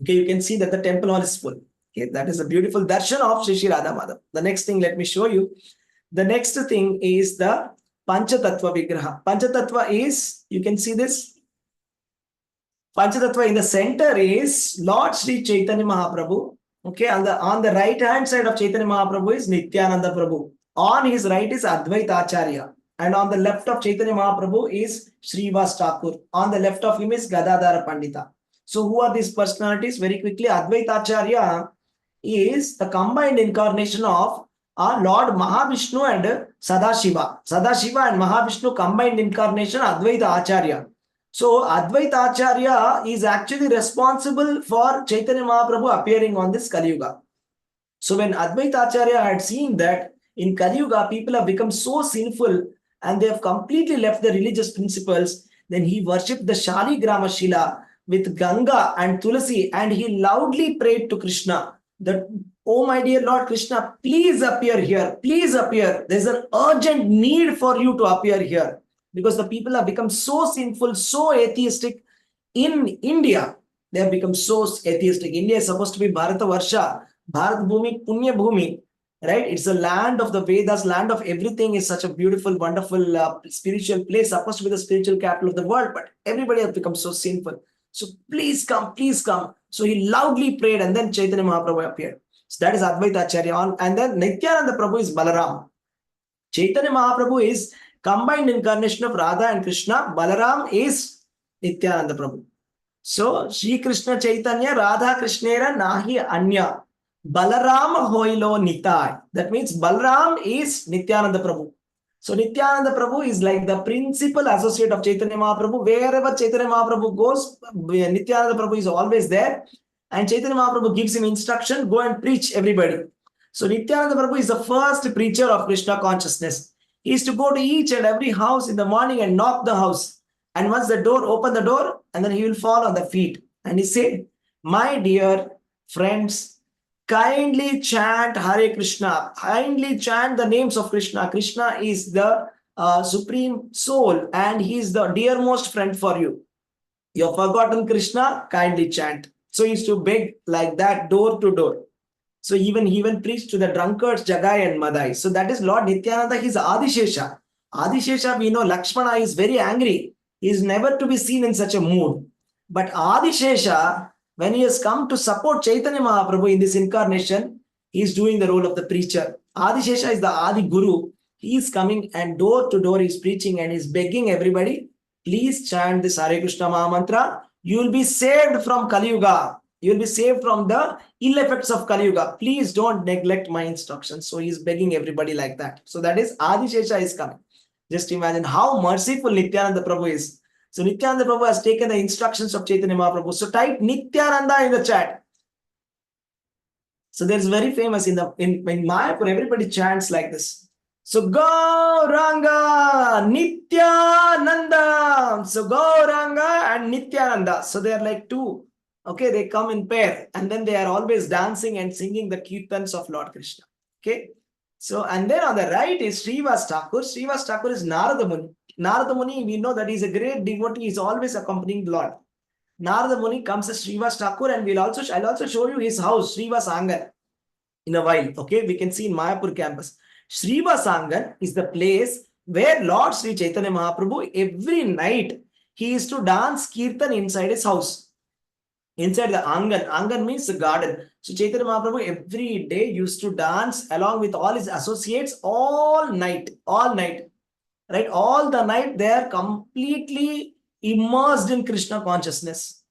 Okay, you can see that the temple hall is full. Okay, that is a beautiful darshan of Sri Radha Madhav. The next thing, let me show you. The next thing is the Panchatattva Vigraha. Panchatattva is, you can see this. Panchatattva in the center is Lord Sri Chaitanya Mahaprabhu. Okay, on the right hand side of Chaitanya Mahaprabhu is Nityananda Prabhu. On his right is Advaita Acharya. And on the left of Chaitanya Mahaprabhu is Srivas Thakur. On the left of him is Gadadhara Pandita. So who are these personalities? Very quickly, Advaita Acharya is the combined incarnation of Lord Mahavishnu and Sadashiva. Sadashiva and Mahavishnu combined incarnation, Advaita Acharya. So Advaita Acharya is actually responsible for Chaitanya Mahaprabhu appearing on this Kali Yuga. So when Advaita Acharya had seen that in Kali Yuga, people have become so sinful and they have completely left the religious principles, then he worshipped the Shaligrama Shila with Ganga and Tulasi, and he loudly prayed to Krishna that, oh my dear Lord Krishna, please appear here. Please appear. There's an urgent need for you to appear here, because the people have become so sinful, so atheistic in India. They have become so atheistic. India is supposed to be Bharata Varsha, Bharat Bhumi, Punya Bhumi, right? It's the land of the Vedas, land of everything. Is such a beautiful, wonderful, spiritual place, supposed to be the spiritual capital of the world, but everybody has become so sinful. So please come, please come. So he loudly prayed, and then Chaitanya Mahaprabhu appeared. So that is Advaita Acharya. And then Nityananda Prabhu is Balaram. Chaitanya Mahaprabhu is combined incarnation of Radha and Krishna. Balaram is Nityananda Prabhu. So, Shri Krishna Chaitanya Radha Krishnera Nahi Anya. Balaram Hoilo Nitai. That means Balaram is Nityananda Prabhu. So, Nityananda Prabhu is like the principal associate of Chaitanya Mahaprabhu. Wherever Chaitanya Mahaprabhu goes, Nityananda Prabhu is always there. And Chaitanya Mahaprabhu gives him instruction, go and preach everybody. So, Nityananda Prabhu is the first preacher of Krishna consciousness. He is to go to each and every house in the morning and knock the house. And once the door, open the door, and then he will fall on the feet. And he said, my dear friends, kindly chant Hare Krishna. Kindly chant the names of Krishna. Krishna is the supreme soul, and he is the dearmost friend for you. You have forgotten Krishna, kindly chant. So he used to beg like that, door to door. So he even preached to the drunkards, Jagai and Madai. So that is Lord Nityananda. He is Adishesha. Adishesha, we know Lakshmana is very angry. He is never to be seen in such a mood. But Adishesha, when he has come to support Chaitanya Mahaprabhu in this incarnation, he is doing the role of the preacher. Adishesha is the Adi Guru. He is coming and door to door he is preaching and he is begging everybody, please chant this Hare Krishna Maha Mantra. You will be saved from Kali Yuga. You will be saved from the ill effects of Kali Yuga. Please don't neglect my instructions. So he is begging everybody like that. So that is Adishesha is coming. Just imagine how merciful Nityananda Prabhu is. So Nityananda Prabhu has taken the instructions of Chaitanya Mahaprabhu. So type Nityananda in the chat. So there is very famous in Mayapur, everybody chants like this. So Gauranga, Nityananda. So Gauranga and Nityananda. So they are like two. Okay, they come in pair and then they are always dancing and singing the kirtans of Lord Krishna. Okay. So, and then on the right is Srivas Thakur. Srivas Thakur is Narada Muni. Narada Muni, we know that he is a great devotee. He is always accompanying the Lord. Narada Muni comes as Srivas Thakur, and I'll also show you his house, Srivas Angan, in a while. Okay, we can see in Mayapur campus. Srivas Angan is the place where Lord Sri Chaitanya Mahaprabhu, every night, he is to dance kirtan inside his house. Inside the Angan. Angan means the garden. So Chaitanya Mahaprabhu every day used to dance along with all his associates all night. Right? All the night they are completely immersed in Krishna consciousness.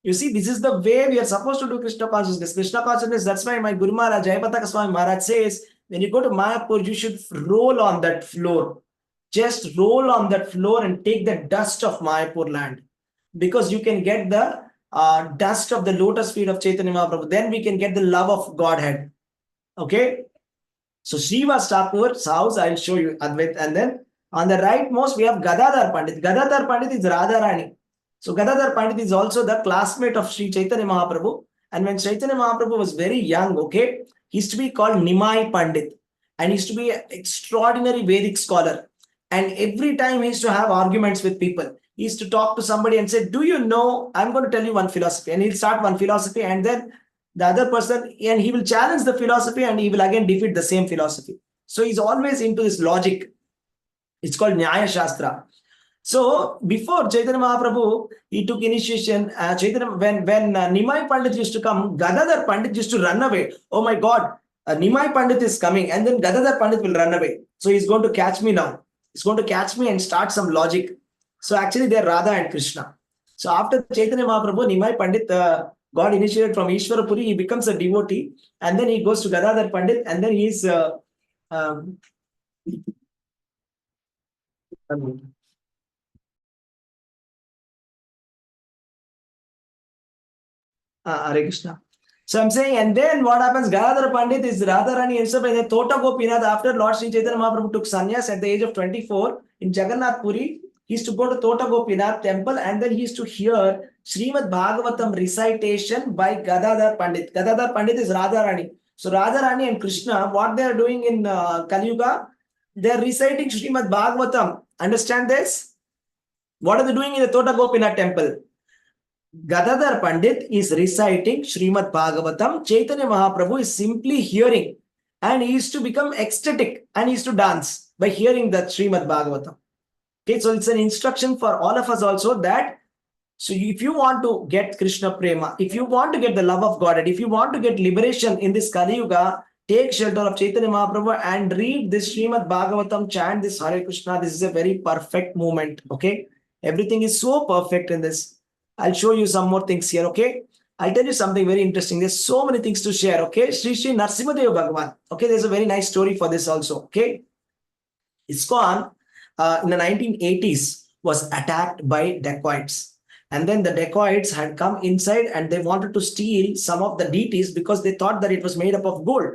You see, this is the way we are supposed to do Krishna consciousness. Krishna consciousness, that's why my Guru Maharaj, Jayapataka Swami Maharaj says, when you go to Mayapur, you should roll on that floor. Just roll on that floor and take the dust of Mayapur land. Because you can get the dust of the lotus feet of Chaitanya Mahaprabhu. Then we can get the love of Godhead. Okay. So Srivas Thakur's house, I'll show you Advait. And then on the rightmost, we have Gadadhar Pandit. Gadadhar Pandit is Radharani. So Gadadhar Pandit is also the classmate of Sri Chaitanya Mahaprabhu. And when Chaitanya Mahaprabhu was very young, okay, he used to be called Nimai Pandit. And he used to be an extraordinary Vedic scholar. And every time he used to have arguments with people. He used to talk to somebody and say, do you know, I'm going to tell you one philosophy. And he'll start one philosophy and then the other person, and he will challenge the philosophy and he will again defeat the same philosophy. So he's always into this logic. It's called Nyaya Shastra. So before Chaitanya Mahaprabhu, he took initiation. When Nimai Pandit used to come, Gadadhar Pandit used to run away. Oh my God, Nimai Pandit is coming, and then Gadadhar Pandit will run away. So he's going to catch me now. He's going to catch me and start some logic. So actually they're Radha and Krishna. So after Chaitanya Mahaprabhu, Nimai Pandit got initiated from Ishwarapuri. He becomes a devotee and then he goes to Gadadhar Pandit and then he's Hare Krishna. So I'm saying, and then what happens? Gadadhar Pandit is Radharani himself in the Tota Gopinath. After Lord Sri Chaitanya Mahaprabhu took sannyas at the age of 24 in Jagannath Puri, he used to go to Tota Gopinath temple and then he used to hear Srimad Bhagavatam recitation by Gadadhar Pandit. Gadadhar Pandit is Radharani. So Radharani and Krishna, what they are doing in Kali Yuga, they are reciting Srimad Bhagavatam. Understand this? What are they doing in the Tota Gopinath temple? Gadadhar Pandit is reciting Srimad Bhagavatam. Chaitanya Mahaprabhu is simply hearing, and he used to become ecstatic and he used to dance by hearing that Srimad Bhagavatam. Okay, so it's an instruction for all of us also that if you want to get Krishna Prema, if you want to get the love of God, and if you want to get liberation in this Kali Yuga, take shelter of Chaitanya Mahaprabhu and read this Srimad Bhagavatam, chant this Hare Krishna. This is a very perfect moment. Okay, everything is so perfect in this. I'll show you some more things here. Okay, I'll tell you something very interesting. There's so many things to share. Okay, Sri Narsimhadev Bhagavan. Okay, there's a very nice story for this also. Okay, ISKCON in the 1980s was attacked by dacoits. And then the dacoits had come inside and they wanted to steal some of the deities because they thought that it was made up of gold.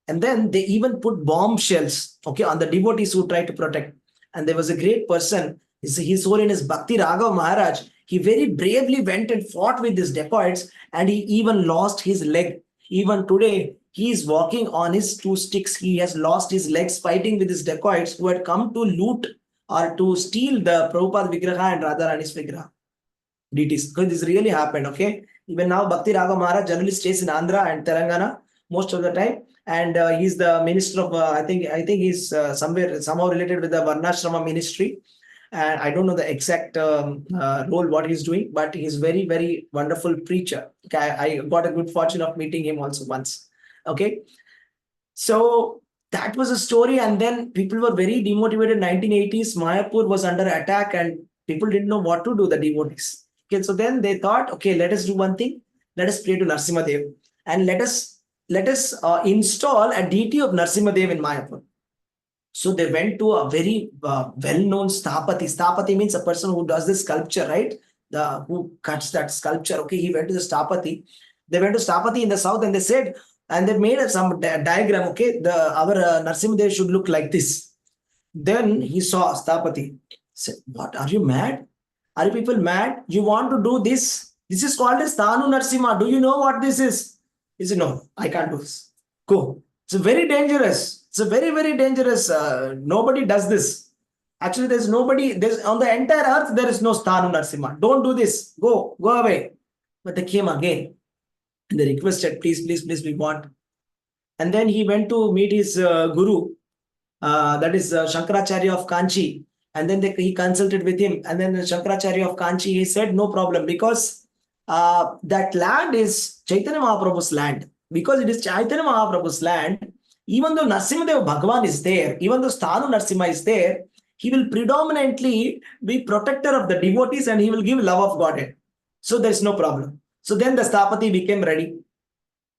And then they even put bombshells, okay, on the devotees who tried to protect. And there was a great person, his Holiness Bhakti Raghav Maharaj. He very bravely went and fought with these dacoits, and he even lost his leg. Even today, he is walking on his two sticks. He has lost his legs fighting with his dacoits who had come to loot or to steal the Prabhupada Vigraha and Radharani's Vigraha deities. Because this really happened, okay? Even now, Bhakti Raghav Maharaj generally stays in Andhra and Telangana most of the time. And he's the minister of, I think he's somehow related with the Varnashrama ministry. And I don't know the exact role what he's doing, but he's very, very wonderful preacher. Okay, I got a good fortune of meeting him also once. Okay, so that was a story, and then people were very demotivated. 1980s, Mayapur was under attack, and people didn't know what to do. The devotees. Okay, so then they thought, okay, let us do one thing. Let us pray to Narsimhadev, and let us install a deity of Narsimhadev in Mayapur. So they went to a very well-known Sthapati. Sthapati means a person who does this sculpture, right? Who cuts that sculpture. Okay, he went to the Sthapati. They went to Sthapati in the south, and they said, and they made some diagram. Okay, our Narsimhadev should look like this. Then he saw Sthapati. Said, "What? Are you mad? Are you people mad? You want to do this? This is called as Thanu Narsimha. Do you know what this is?" He said, "No, I can't do this. Go. It's very dangerous. It's a very, very dangerous. Nobody does this. Actually, there's nobody. There's on the entire earth. There is no Sthanu Narsimha. Don't do this. Go away." But they came again and they requested, "Please, please, please, we want." And then he went to meet his guru, that is Shankaracharya of Kanchi. And then he consulted with him. And then Shankaracharya of Kanchi, he said, "No problem, because that land is Chaitanya Mahaprabhu's land. Because it is Chaitanya Mahaprabhu's land, even though Narsimhadev Bhagavan is there, even though Sthanu Narsimha is there, he will predominantly be protector of the devotees and he will give love of Godhead. So there is no problem." So then the Sthapati became ready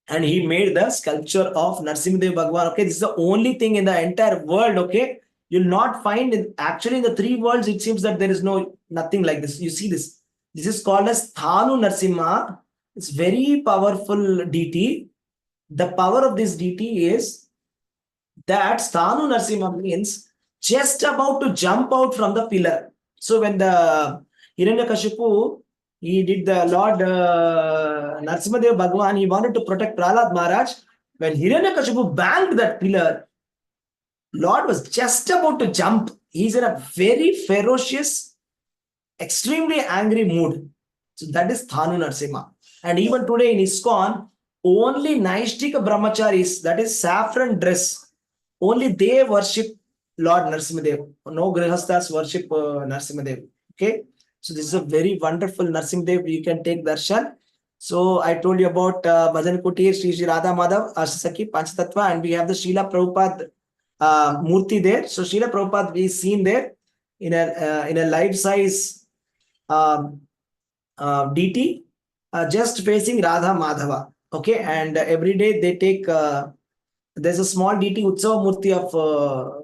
and he made the sculpture of Narsimhadev Bhagavan. Okay, this is the only thing in the entire world. Okay, you'll not find actually in the three worlds, it seems that there is nothing like this. You see this. This is called as Thanu Narsimha. It's very powerful deity. The power of this deity is that Sthanu Narsimha means just about to jump out from the pillar. So when the Hiranyakashipu, he did the Lord Narsimhadev Bhagavan, he wanted to protect Prahlad Maharaj. When Hiranyakashipu banged that pillar, Lord was just about to jump. He's in a very ferocious, extremely angry mood. So that is Thanu Narsimha. And even today in ISKCON, only Naishtika Brahmacharis, that is saffron dress, only they worship Lord Narsimhadev. No Grihasthas worship Narsimhadev. Okay. So this is a very wonderful Narsimhadev. You can take darshan. So I told you about Bhajan Kutir, Sri Radha Madhav, Ashasaki, Panchatattva, and we have the Srila Prabhupada Murti there. So Srila Prabhupada is seen there in a life-size deity just facing Radha Madhava. Okay, and every day they take, there's a small deity Utsava Murti of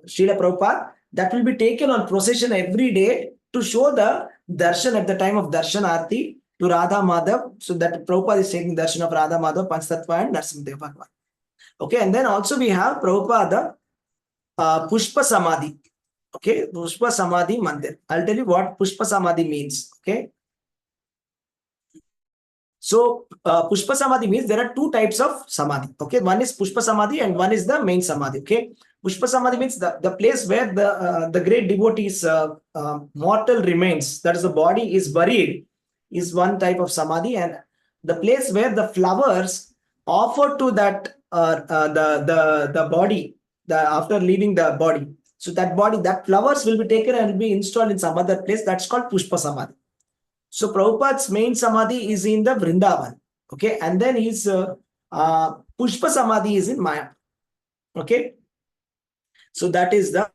Srila Prabhupada that will be taken on procession every day to show the darshan at the time of darshan arti to Radha Madhav. So that Prabhupada is taking darshan of Radha Madhav, Panchatattva and Narsimhadev Bhagavan. Okay, and then also we have Prabhupada Pushpa Samadhi. Okay, Pushpa Samadhi Mandir. I'll tell you what Pushpa Samadhi means. Okay. So Pushpa Samadhi means there are two types of Samadhi. Okay, one is Pushpa Samadhi and one is the main Samadhi. Okay, Pushpa Samadhi means the place where the great devotee's mortal remains, that is the body, is buried is one type of samadhi, and the place where the flowers offered to that the body, after leaving the body. So that body, that flowers will be taken and will be installed in some other place. That's called Pushpa Samadhi. So Prabhupada's main Samadhi is in the Vrindavan. Okay. And then his Pushpa Samadhi is in Maya. Okay. So that is that's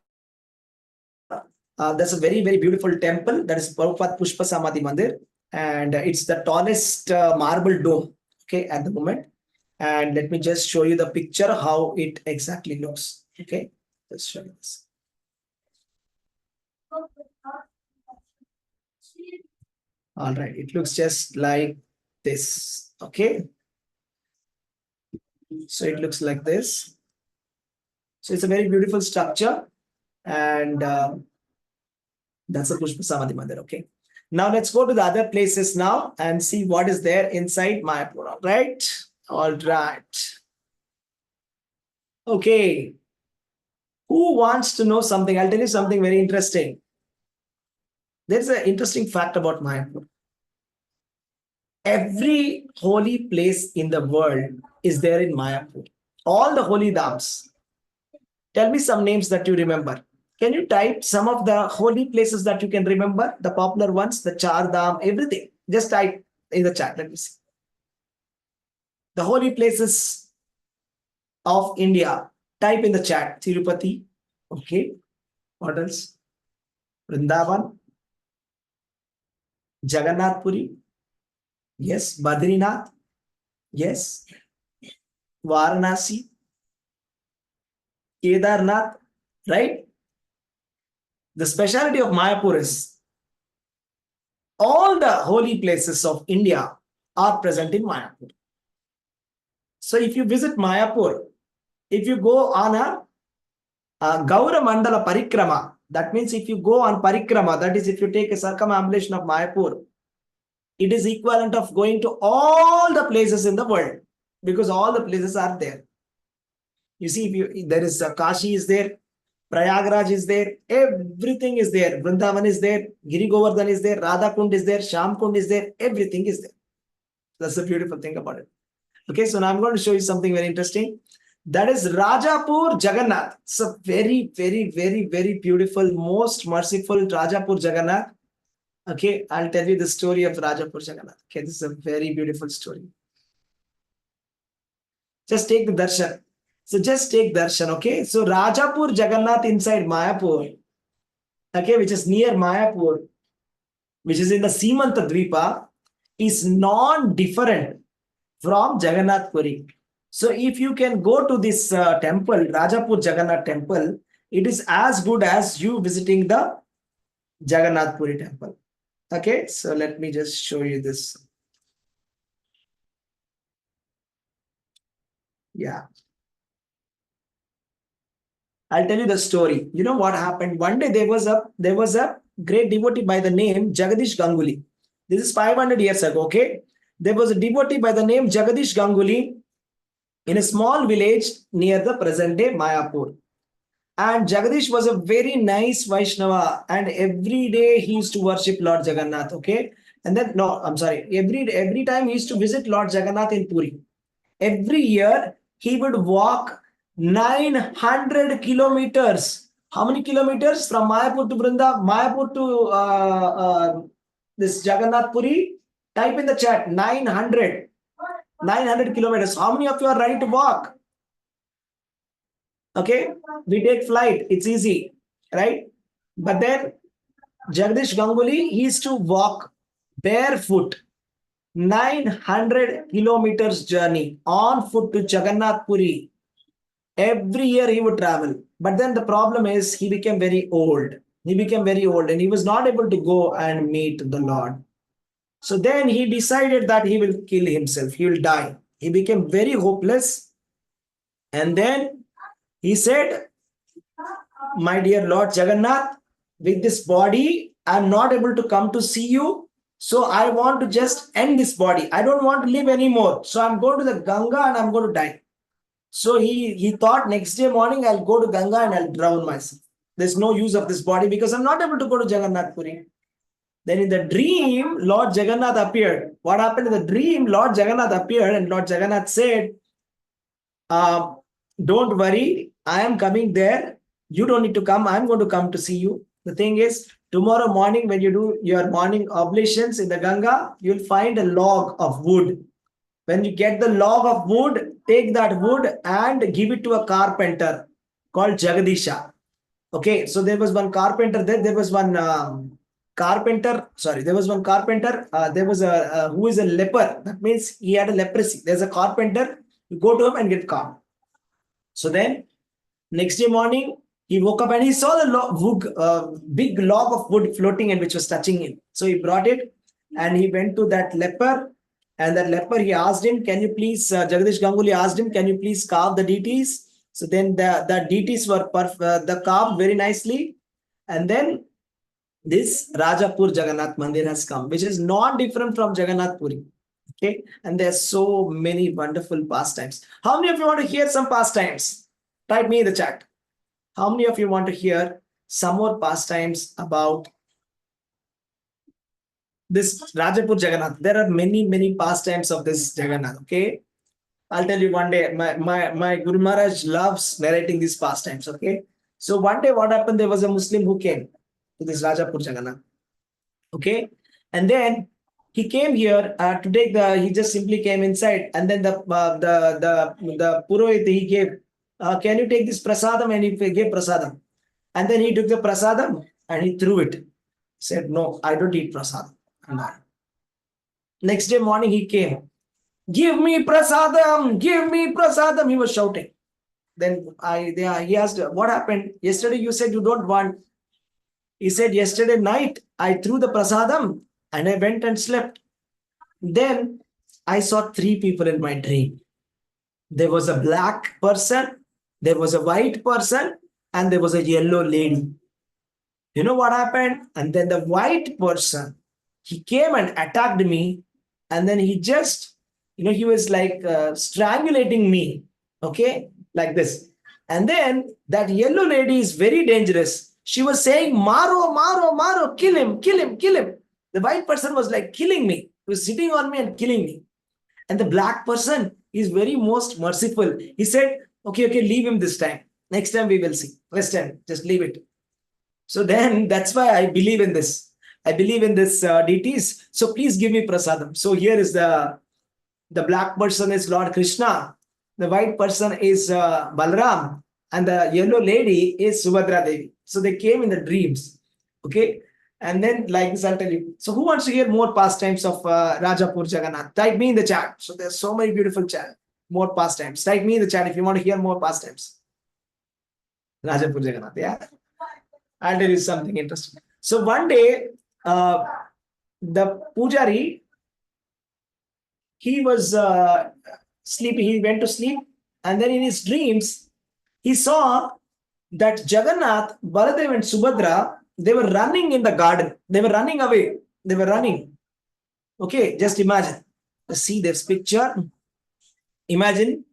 a very, very beautiful temple. That is Prabhupada Pushpa Samadhi Mandir. And it's the tallest marble dome. Okay. At the moment. And let me just show you the picture, how it exactly looks. Okay. Let's show you this. All right. It looks just like this. Okay. So it looks like this. So it's a very beautiful structure. And that's a Pushpa Samadhi Mandir. Okay. Now let's go to the other places now and see what is there inside Mayapur. All right. All right. Okay. Who wants to know something? I'll tell you something very interesting. There's an interesting fact about Mayapur. Every holy place in the world is there in Mayapur. All the holy dhams. Tell me some names that you remember. Can you type some of the holy places that you can remember? The popular ones, the Char Dham, everything. Just type in the chat. Let me see. The holy places of India. Type in the chat. Tirupati. Okay. What else? Vrindavan. Jagannath Puri. Yes. Badrinath. Yes. Varanasi. Kedarnath. Right? The speciality of Mayapur is all the holy places of India are present in Mayapur. So if you visit Mayapur, if you go on a Gaura Mandala Parikrama, that means if you go on Parikrama, that is if you take a circumambulation of Mayapur, it is equivalent of going to all the places in the world, because all the places are there. You see, there is Kashi is there, Prayagraj is there, everything is there. Vrindavan is there, Giri Govardhan is there, Radha Kund is there, Sham Kund is there, everything is there. That's the beautiful thing about it. Okay, so now I'm going to show you something very interesting. That is Rajapur Jagannath. It's a very, very, very, very beautiful, most merciful Rajapur Jagannath. Okay, I'll tell you the story of Rajapur Jagannath. Okay, this is a very beautiful story. Just take the darshan. So just take darshan, okay? So Rajapur Jagannath inside Mayapur, okay, which is near Mayapur, which is in the Simanta Dvipa, is non-different from Jagannath Puri. So if you can go to this temple, Rajapur Jagannath temple, it is as good as you visiting the Jagannath Puri temple. Okay, so let me just show you this. Yeah. I'll tell you the story. You know what happened? One day there was a great devotee by the name Jagadish Ganguly. This is 500 years ago, okay? There was a devotee by the name Jagadish Ganguly in a small village near the present-day Mayapur. And Jagadish was a very nice Vaishnava, and every day he used to worship Lord Jagannath, okay? And then, no, I'm sorry, every time he used to visit Lord Jagannath in Puri. Every year, he would walk 900 kilometers. How many kilometers? From Mayapur to Mayapur to this Jagannath Puri? Type in the chat, 900. 900 kilometers. How many of you are ready to walk? Okay, we take flight. It's easy, right? But then Jagdish Ganguly, he used to walk barefoot 900 kilometers journey on foot to Jagannath Puri. Every year he would travel. But then the problem is he became very old. He became very old and he was not able to go and meet the Lord. So then he decided that he will kill himself. He will die. He became very hopeless. And then he said, my dear Lord Jagannath, with this body, I'm not able to come to see you. So I want to just end this body. I don't want to live anymore. So I'm going to the Ganga and I'm going to die. So he thought next day morning, I'll go to Ganga and I'll drown myself. There's no use of this body because I'm not able to go to Jagannath Puri. Then in the dream, Lord Jagannath appeared. What happened in the dream? Lord Jagannath appeared and Lord Jagannath said, uh, don't worry, I am coming there. You don't need to come. I'm going to come to see you. The thing is, tomorrow morning, when you do your morning oblations in the Ganga, you'll find a log of wood. When you get the log of wood, take that wood and give it to a carpenter called Jagadisha. Okay, so there was one carpenter there. There was one carpenter. Sorry, there was one carpenter. There was a who is a leper. That means he had a leprosy. There's a carpenter. You go to him and get calm. So then, next day morning, he woke up and he saw the big log of wood floating and which was touching him. So he brought it and he went to that leper. And that leper, he asked him, can you please, Jagadish Ganguly asked him, can you please carve the deities? So then the deities were the carved very nicely. And then this Rajapur Jagannath Mandir has come, which is not different from Jagannath Puri. Okay, and there's so many wonderful pastimes. How many of you want to hear some pastimes? Type me in the chat. How many of you want to hear some more pastimes about this Rajapur Jagannath? There are many pastimes of this Jagannath. Okay, I'll tell you one day. My Guru Maharaj loves narrating these pastimes. Okay, so one day what happened? There was a Muslim who came to this Rajapur Jagannath. Okay, and then he came here to take he just simply came inside, and then the Purohit he gave, can you take this prasadam? And he gave prasadam. And then he took the prasadam and he threw it. Said, no, I don't eat prasadam. Next day morning he came. Give me prasadam, give me prasadam. He was shouting. Then he asked, what happened? Yesterday you said you don't want. He said, yesterday night I threw the prasadam and I went and slept. Then I saw 3 people in my dream. There was a black person, there was a white person, and there was a yellow lady. You know what happened? And then the white person, he came and attacked me. And then he just, he was like strangulating me. Okay, like this. And then that yellow lady is very dangerous. She was saying, Maro, Maro, Maro, kill him, kill him, kill him. The white person was like killing me. He was sitting on me and killing me. And the black person is very most merciful. He said, okay, leave him this time. Next time we will see. Next time, just leave it. So then that's why I believe in this. I believe in this deities. So please give me prasadam. So here is the black person is Lord Krishna. The white person is Balram. And the yellow lady is Subhadra Devi. So they came in the dreams. Okay. And then like this, I'll tell you. So who wants to hear more pastimes of Rajapur Jagannath? Type me in the chat. So there's so many beautiful more pastimes. Type me in the chat if you want to hear more pastimes. Rajapur Jagannath, yeah. I'll tell you something interesting. So one day, the Pujari, he was sleeping. He went to sleep. And then in his dreams, he saw that Jagannath, Baladev and Subhadra, they were running in the garden. They were running away. They were running. Okay, just imagine. See this picture. Imagine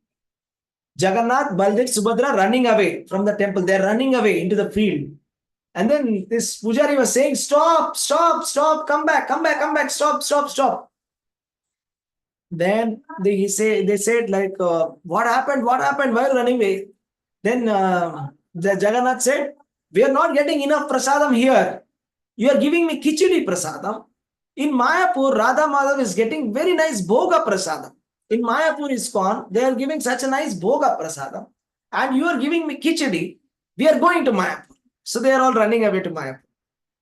Jagannath, Baladev, Subhadra running away from the temple. They're running away into the field. And then this Pujari was saying, stop, stop, stop, come back, stop, stop, stop. Then they said like, what happened? What happened? Why are you running away? Then the Jagannath said, we are not getting enough prasadam here. You are giving me khichdi prasadam. In Mayapur, Radha Madhav is getting very nice bhoga prasadam. In Mayapur ISKCON, they are giving such a nice bhoga prasadam. And you are giving me khichdi. We are going to Mayapur. So they are all running away to Mayapur.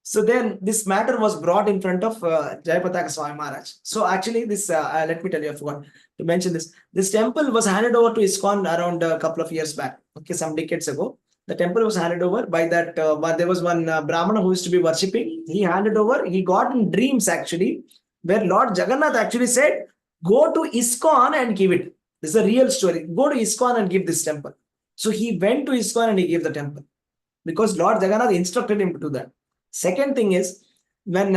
So then this matter was brought in front of Jayapataka Swami Maharaj. So actually this, let me tell you, I forgot to mention this. This temple was handed over to ISKCON around a couple of years back. Okay, some decades ago. The temple was handed over by that, there was one Brahmana who used to be worshipping. He handed over, he got in dreams actually, where Lord Jagannath actually said, go to ISKCON and give it. This is a real story. Go to ISKCON and give this temple. So he went to ISKCON and he gave the temple. Because Lord Jagannath instructed him to do that. Second thing is, when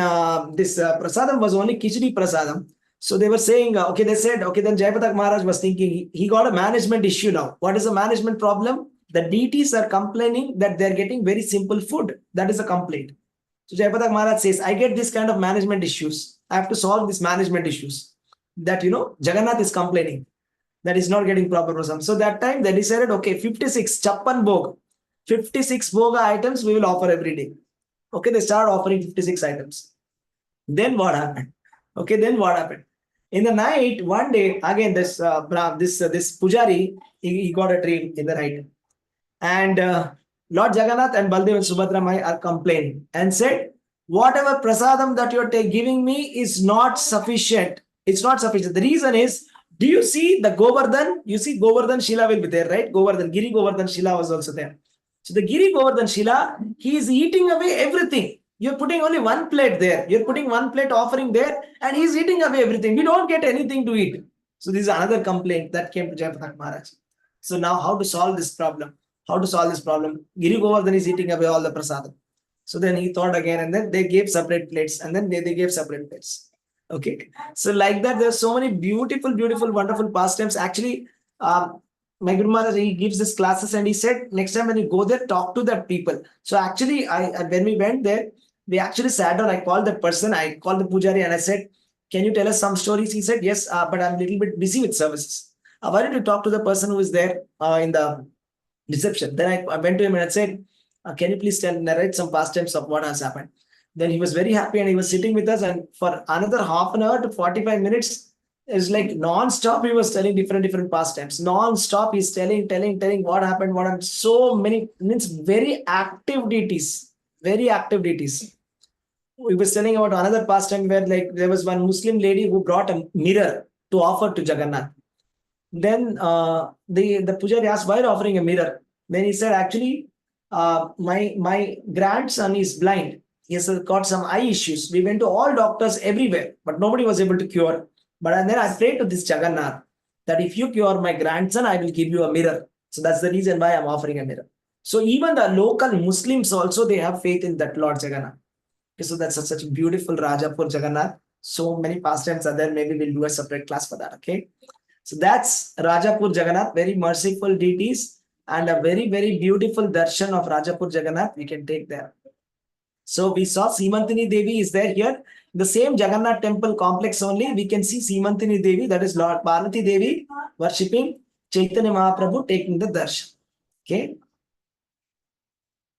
this prasadam was only khichdi prasadam, so they were saying, okay, they said, okay, then Jayapatak Maharaj was thinking, he got a management issue now. What is the management problem? The deities are complaining that they're getting very simple food. That is a complaint. So Jayapatak Maharaj says, I get this kind of management issues. I have to solve these management issues. That, Jagannath is complaining that is not getting proper prasam. So that time they decided, okay, 56 Chappan Bhog, 56 Bhoga items we will offer every day. Okay, they start offering 56 items. Then what happened? Okay, then what happened? In the night, one day, again, this Pujari, he got a dream in the night. And Lord Jagannath and Baldev and Subhadra Mai are complaining and said, whatever prasadam that you're giving me is not sufficient. It's not sufficient. The reason is, do you see the Govardhan? You see Govardhan Shila will be there, right? Govardhan, Giri Govardhan Shila was also there. So the Giri Govardhan Shila, he is eating away everything. You're putting only one plate there. You're putting one plate offering there and he's eating away everything. We don't get anything to eat. So this is another complaint that came to Jayapatak Maharaj. So now how to solve this problem? How to solve this problem? Giri Govardhan is eating away all the prasadam. So then he thought again, and then they gave separate plates, and then they gave separate plates. Okay. So like that, there's so many beautiful, beautiful, wonderful pastimes. Actually, my Guru Maharaj, he gives this classes and he said, next time when you go there, talk to that people. So actually, when we went there, we actually sat down. I called that person, I called the Pujari and I said, can you tell us some stories? He said, yes, but I'm a little bit busy with services. Why don't you talk to the person who is there in the reception? Then I went to him and I said, can you please narrate some pastimes of what has happened? Then he was very happy and he was sitting with us, and for another half an hour to 45 minutes, it's like non-stop he was telling different pastimes. Non-stop he's telling what happened, what happened. So many, means very active deities. Very active deities. He was telling about another pastime where like there was one Muslim lady who brought a mirror to offer to Jagannath. Then the Pujari asked, why are you offering a mirror? Then he said, actually, my grandson is blind. He has got some eye issues. We went to all doctors everywhere, but nobody was able to cure. But then I prayed to this Jagannath that if you cure my grandson, I will give you a mirror. So that's the reason why I'm offering a mirror. So even the local Muslims also, they have faith in that Lord Jagannath. Okay, so that's such a beautiful Rajapur Jagannath. So many pastimes are there. Maybe we'll do a separate class for that. Okay. So that's Rajapur Jagannath, very merciful deities and a very, very beautiful darshan of Rajapur Jagannath we can take there. So we saw Simantini Devi is there here. The same Jagannath temple complex only, we can see Simantini Devi, that is Lord Parvati Devi, worshipping Chaitanya Mahaprabhu, taking the darshan. Okay.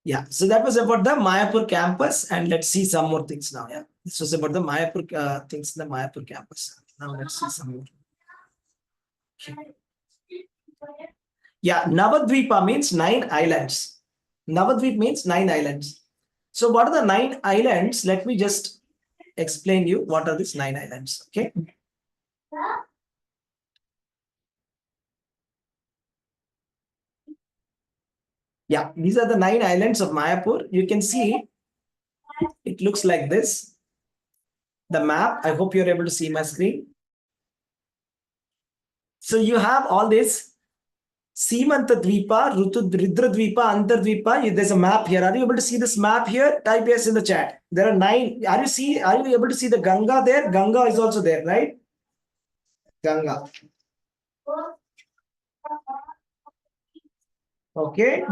Yeah, so that was about the Mayapur campus, and let's see some more things now. Yeah, this was about the Mayapur things in the Mayapur campus. Now let's see some more. Yeah, Navadvipa means 9 islands. Navadvip means 9 islands. So what are the 9 islands? Let me just explain you what are these 9 islands. Okay. Yeah, these are the 9 islands of Mayapur. You can see it looks like this. The map, I hope you're able to see my screen. So you have all this Simanta Dvipa, Ridra Dvipa, Antar Dvipa. There's a map here. Are you able to see this map here? Type yes in the chat. There are 9. Are you able to see the Ganga there? Ganga is also there, right? Ganga. Okay.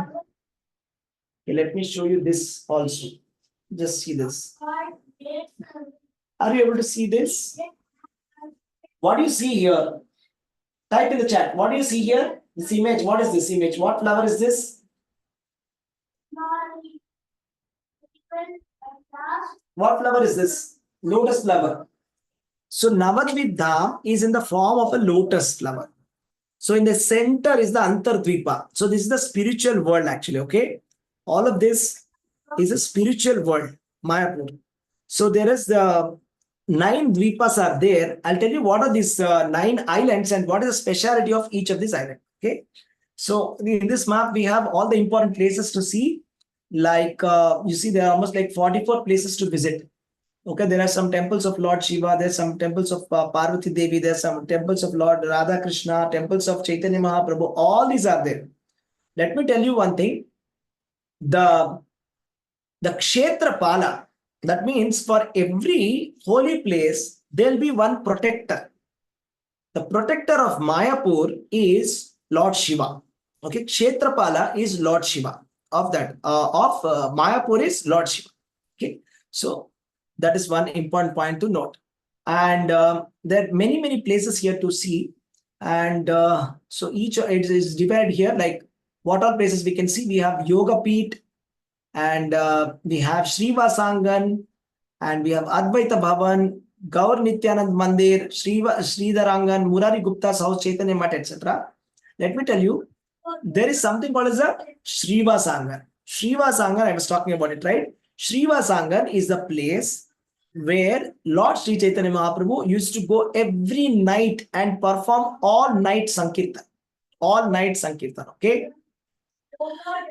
Let me show you this also. Just see this. Are you able to see this? What do you see here? Type in the chat. What do you see here? This image. What is this image? What flower is this? What flower is this? Lotus flower. So Navadvip Dham is in the form of a lotus flower. So in the center is the Antardvipa. So this is the spiritual world actually. Okay. All of this is a spiritual world. Mayapur. So there is the 9 dvipas are there. I'll tell you what are these 9 islands and what is the speciality of each of these islands. Okay. So in this map, we have all the important places to see. Like you see, there are almost like 44 places to visit. Okay, there are some temples of Lord Shiva, there's some temples of Parvati Devi, there's some temples of Lord Radha Krishna, temples of Chaitanya Mahaprabhu, all these are there. Let me tell you one thing. The Kshetra Pala, that means for every holy place, there'll be one protector. The protector of Mayapur is Lord Shiva. Okay, Kshetrapala is Lord Shiva. Of that, Mayapur is Lord Shiva. Okay, So that is one important point to note. And there are many places here to see. And so each it is divided here, like what all places we can see. We have Yoga Peeth, and we have Srivasangan, and we have Advaita Bhavan, Gaur Nityanand Mandir, Sridharangan, Murari Gupta's house, Chaitanya Mat, etc. Let me tell you, there is something called as a Srivasangan. Srivasangan, I was talking about it, right? Srivasangan is the place where Lord Sri Chaitanya Mahaprabhu used to go every night and perform all night Sankirtan. All night Sankirtan, okay?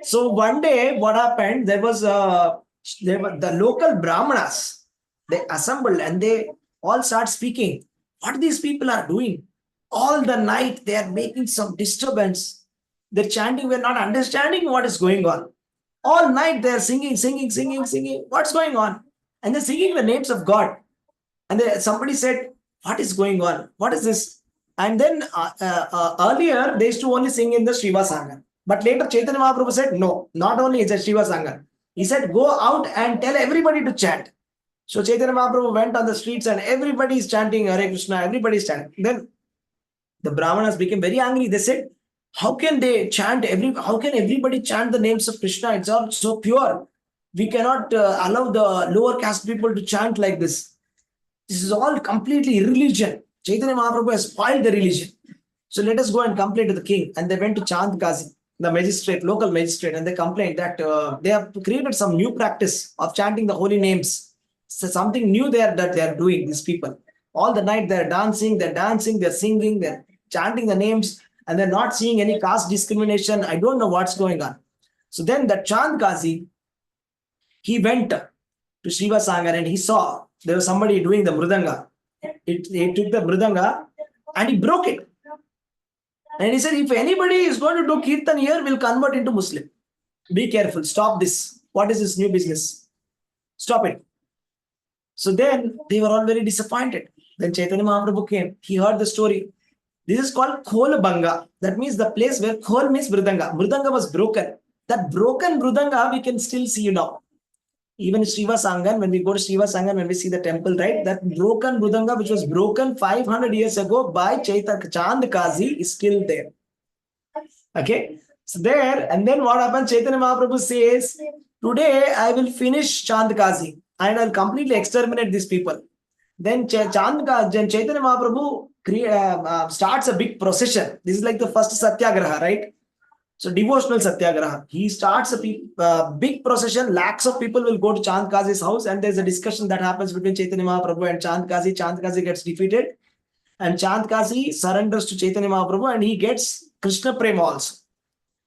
So one day, what happened? There was the local Brahmanas. They assembled and they all start speaking. What these people are doing? All the night they are making some disturbance. They're chanting. We're not understanding what is going on. All night they are singing. What's going on? And they're singing the names of God. And somebody said, "What is going on? What is this?" And then earlier they used to only sing in the Shiva Sangha. But later Chaitanya Mahaprabhu said, no, not only is it Shiva Sangha. He said, go out and tell everybody to chant. So Chaitanya Mahaprabhu went on the streets and everybody is chanting Hare Krishna, everybody is chanting. Then the Brahmanas became very angry. They said, how can they chant how can everybody chant the names of Krishna? It's all so pure. We cannot allow the lower caste people to chant like this. This is all completely irreligion. Chaitanya Mahaprabhu has spoiled the religion. So let us go and complain to the king. And they went to Chand Kazi, the magistrate, local magistrate, and they complained that they have created some new practice of chanting the holy names. So something new that they are doing, these people. All the night they're dancing, they're singing, they're chanting the names, and they're not seeing any caste discrimination. I don't know what's going on. So then the Chand Kazi, he went to Shiva Sangar and he saw there was somebody doing the mridanga. He took the mridanga and he broke it. And he said, if anybody is going to do kirtan here, we'll convert into Muslim. Be careful. Stop this. What is this new business? Stop it. So then they were all very disappointed. Then Chaitanya Mahaprabhu came. He heard the story. This is called Khol Banga. That means the place where Khol means mridanga. Mridanga was broken. That broken mridanga we can still see now. Even Shiva Sangan, when we go to Shiva Sangan, when we see the temple, right, that broken mridanga which was broken 500 years ago by Chand Kazi is still there. Okay, so there, and then what happens? Chaitanya Mahaprabhu says, today I will finish Chand Kazi and I'll completely exterminate these people. Then Chaitanya Mahaprabhu starts a big procession. This is like the first Satyagraha, right? So devotional Satyagraha. He starts a big procession. Lakhs of people will go to Chand Kazi's house, and there's a discussion that happens between Chaitanya Mahaprabhu and Chand Kazi. Chand Kazi gets defeated, and Chand Kazi surrenders to Chaitanya Mahaprabhu, and he gets Krishna Prema also.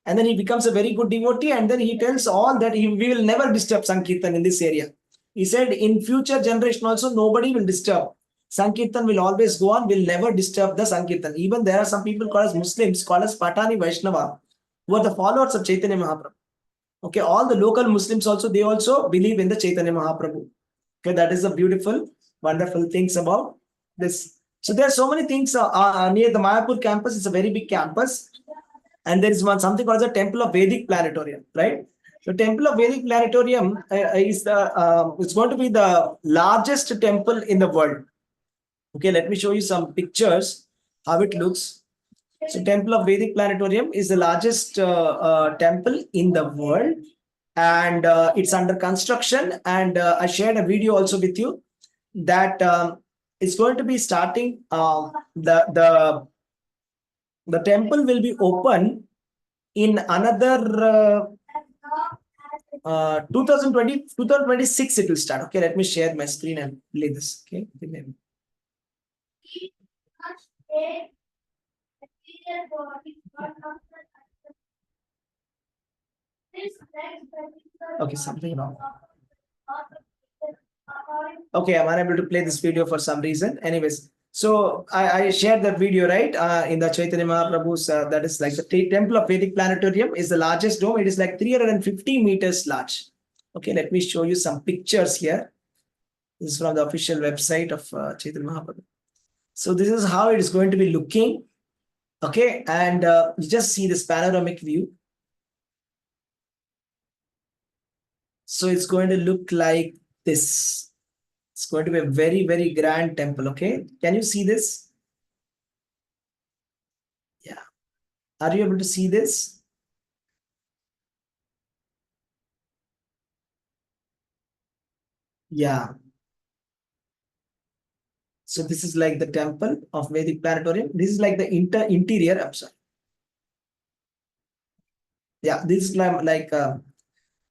And then he becomes a very good devotee, and then he tells all that we will never disturb Sankirtan in this area. He said, in future generation also, nobody will disturb. Sankirtan will always go on, will never disturb the Sankirtan. Even there are some people called as Muslims, called as Patani Vaishnava, who are the followers of Chaitanya Mahaprabhu. Okay, all the local Muslims also, they also believe in the Chaitanya Mahaprabhu. Okay, that is the beautiful, wonderful things about this. So there are so many things near the Mayapur campus. It's a very big campus. And there is something called the Temple of Vedic Planetarium, right? The Temple of Vedic Planetarium is it's going to be the largest temple in the world. Okay, let me show you some pictures, how it looks. So Temple of Vedic Planetarium is the largest temple in the world, and it's under construction. And I shared a video also with you that it's going to be starting. The temple will be open in another 2026 it will start. Okay, let me share my screen and play this. Okay. Okay, something wrong. Okay, I'm unable to play this video for some reason. Anyways, so I shared that video, right? In the Chaitanya Mahaprabhu's, that is like the Temple of Vedic Planetarium is the largest dome. It is like 350 meters large. Okay, let me show you some pictures here. This is from the official website of Chaitanya Mahaprabhu. So this is how it is going to be looking. Okay, and you just see this panoramic view. So it's going to look like this. It's going to be a very, very grand temple. Okay. Can you see this? Yeah. Are you able to see this? Yeah. So this is like the temple of Vedic planetarium. This is like the interior. I'm sorry. Yeah. This is like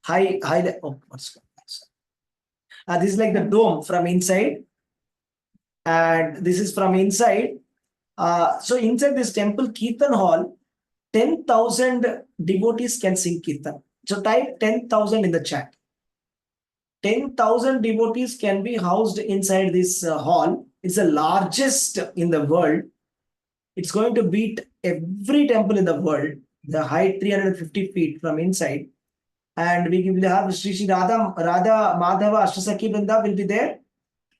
high. Oh, what's this is like the dome from inside, and this is from inside. So inside this temple Kirtan hall, 10,000 devotees can sing Kirtan. So type 10,000 in the chat. 10,000 devotees can be housed inside this hall. It's the largest in the world. It's going to beat every temple in the world. The height 350 feet from inside. And we will have Sri Radha Madhava Ashtasakhi Vrinda will be there.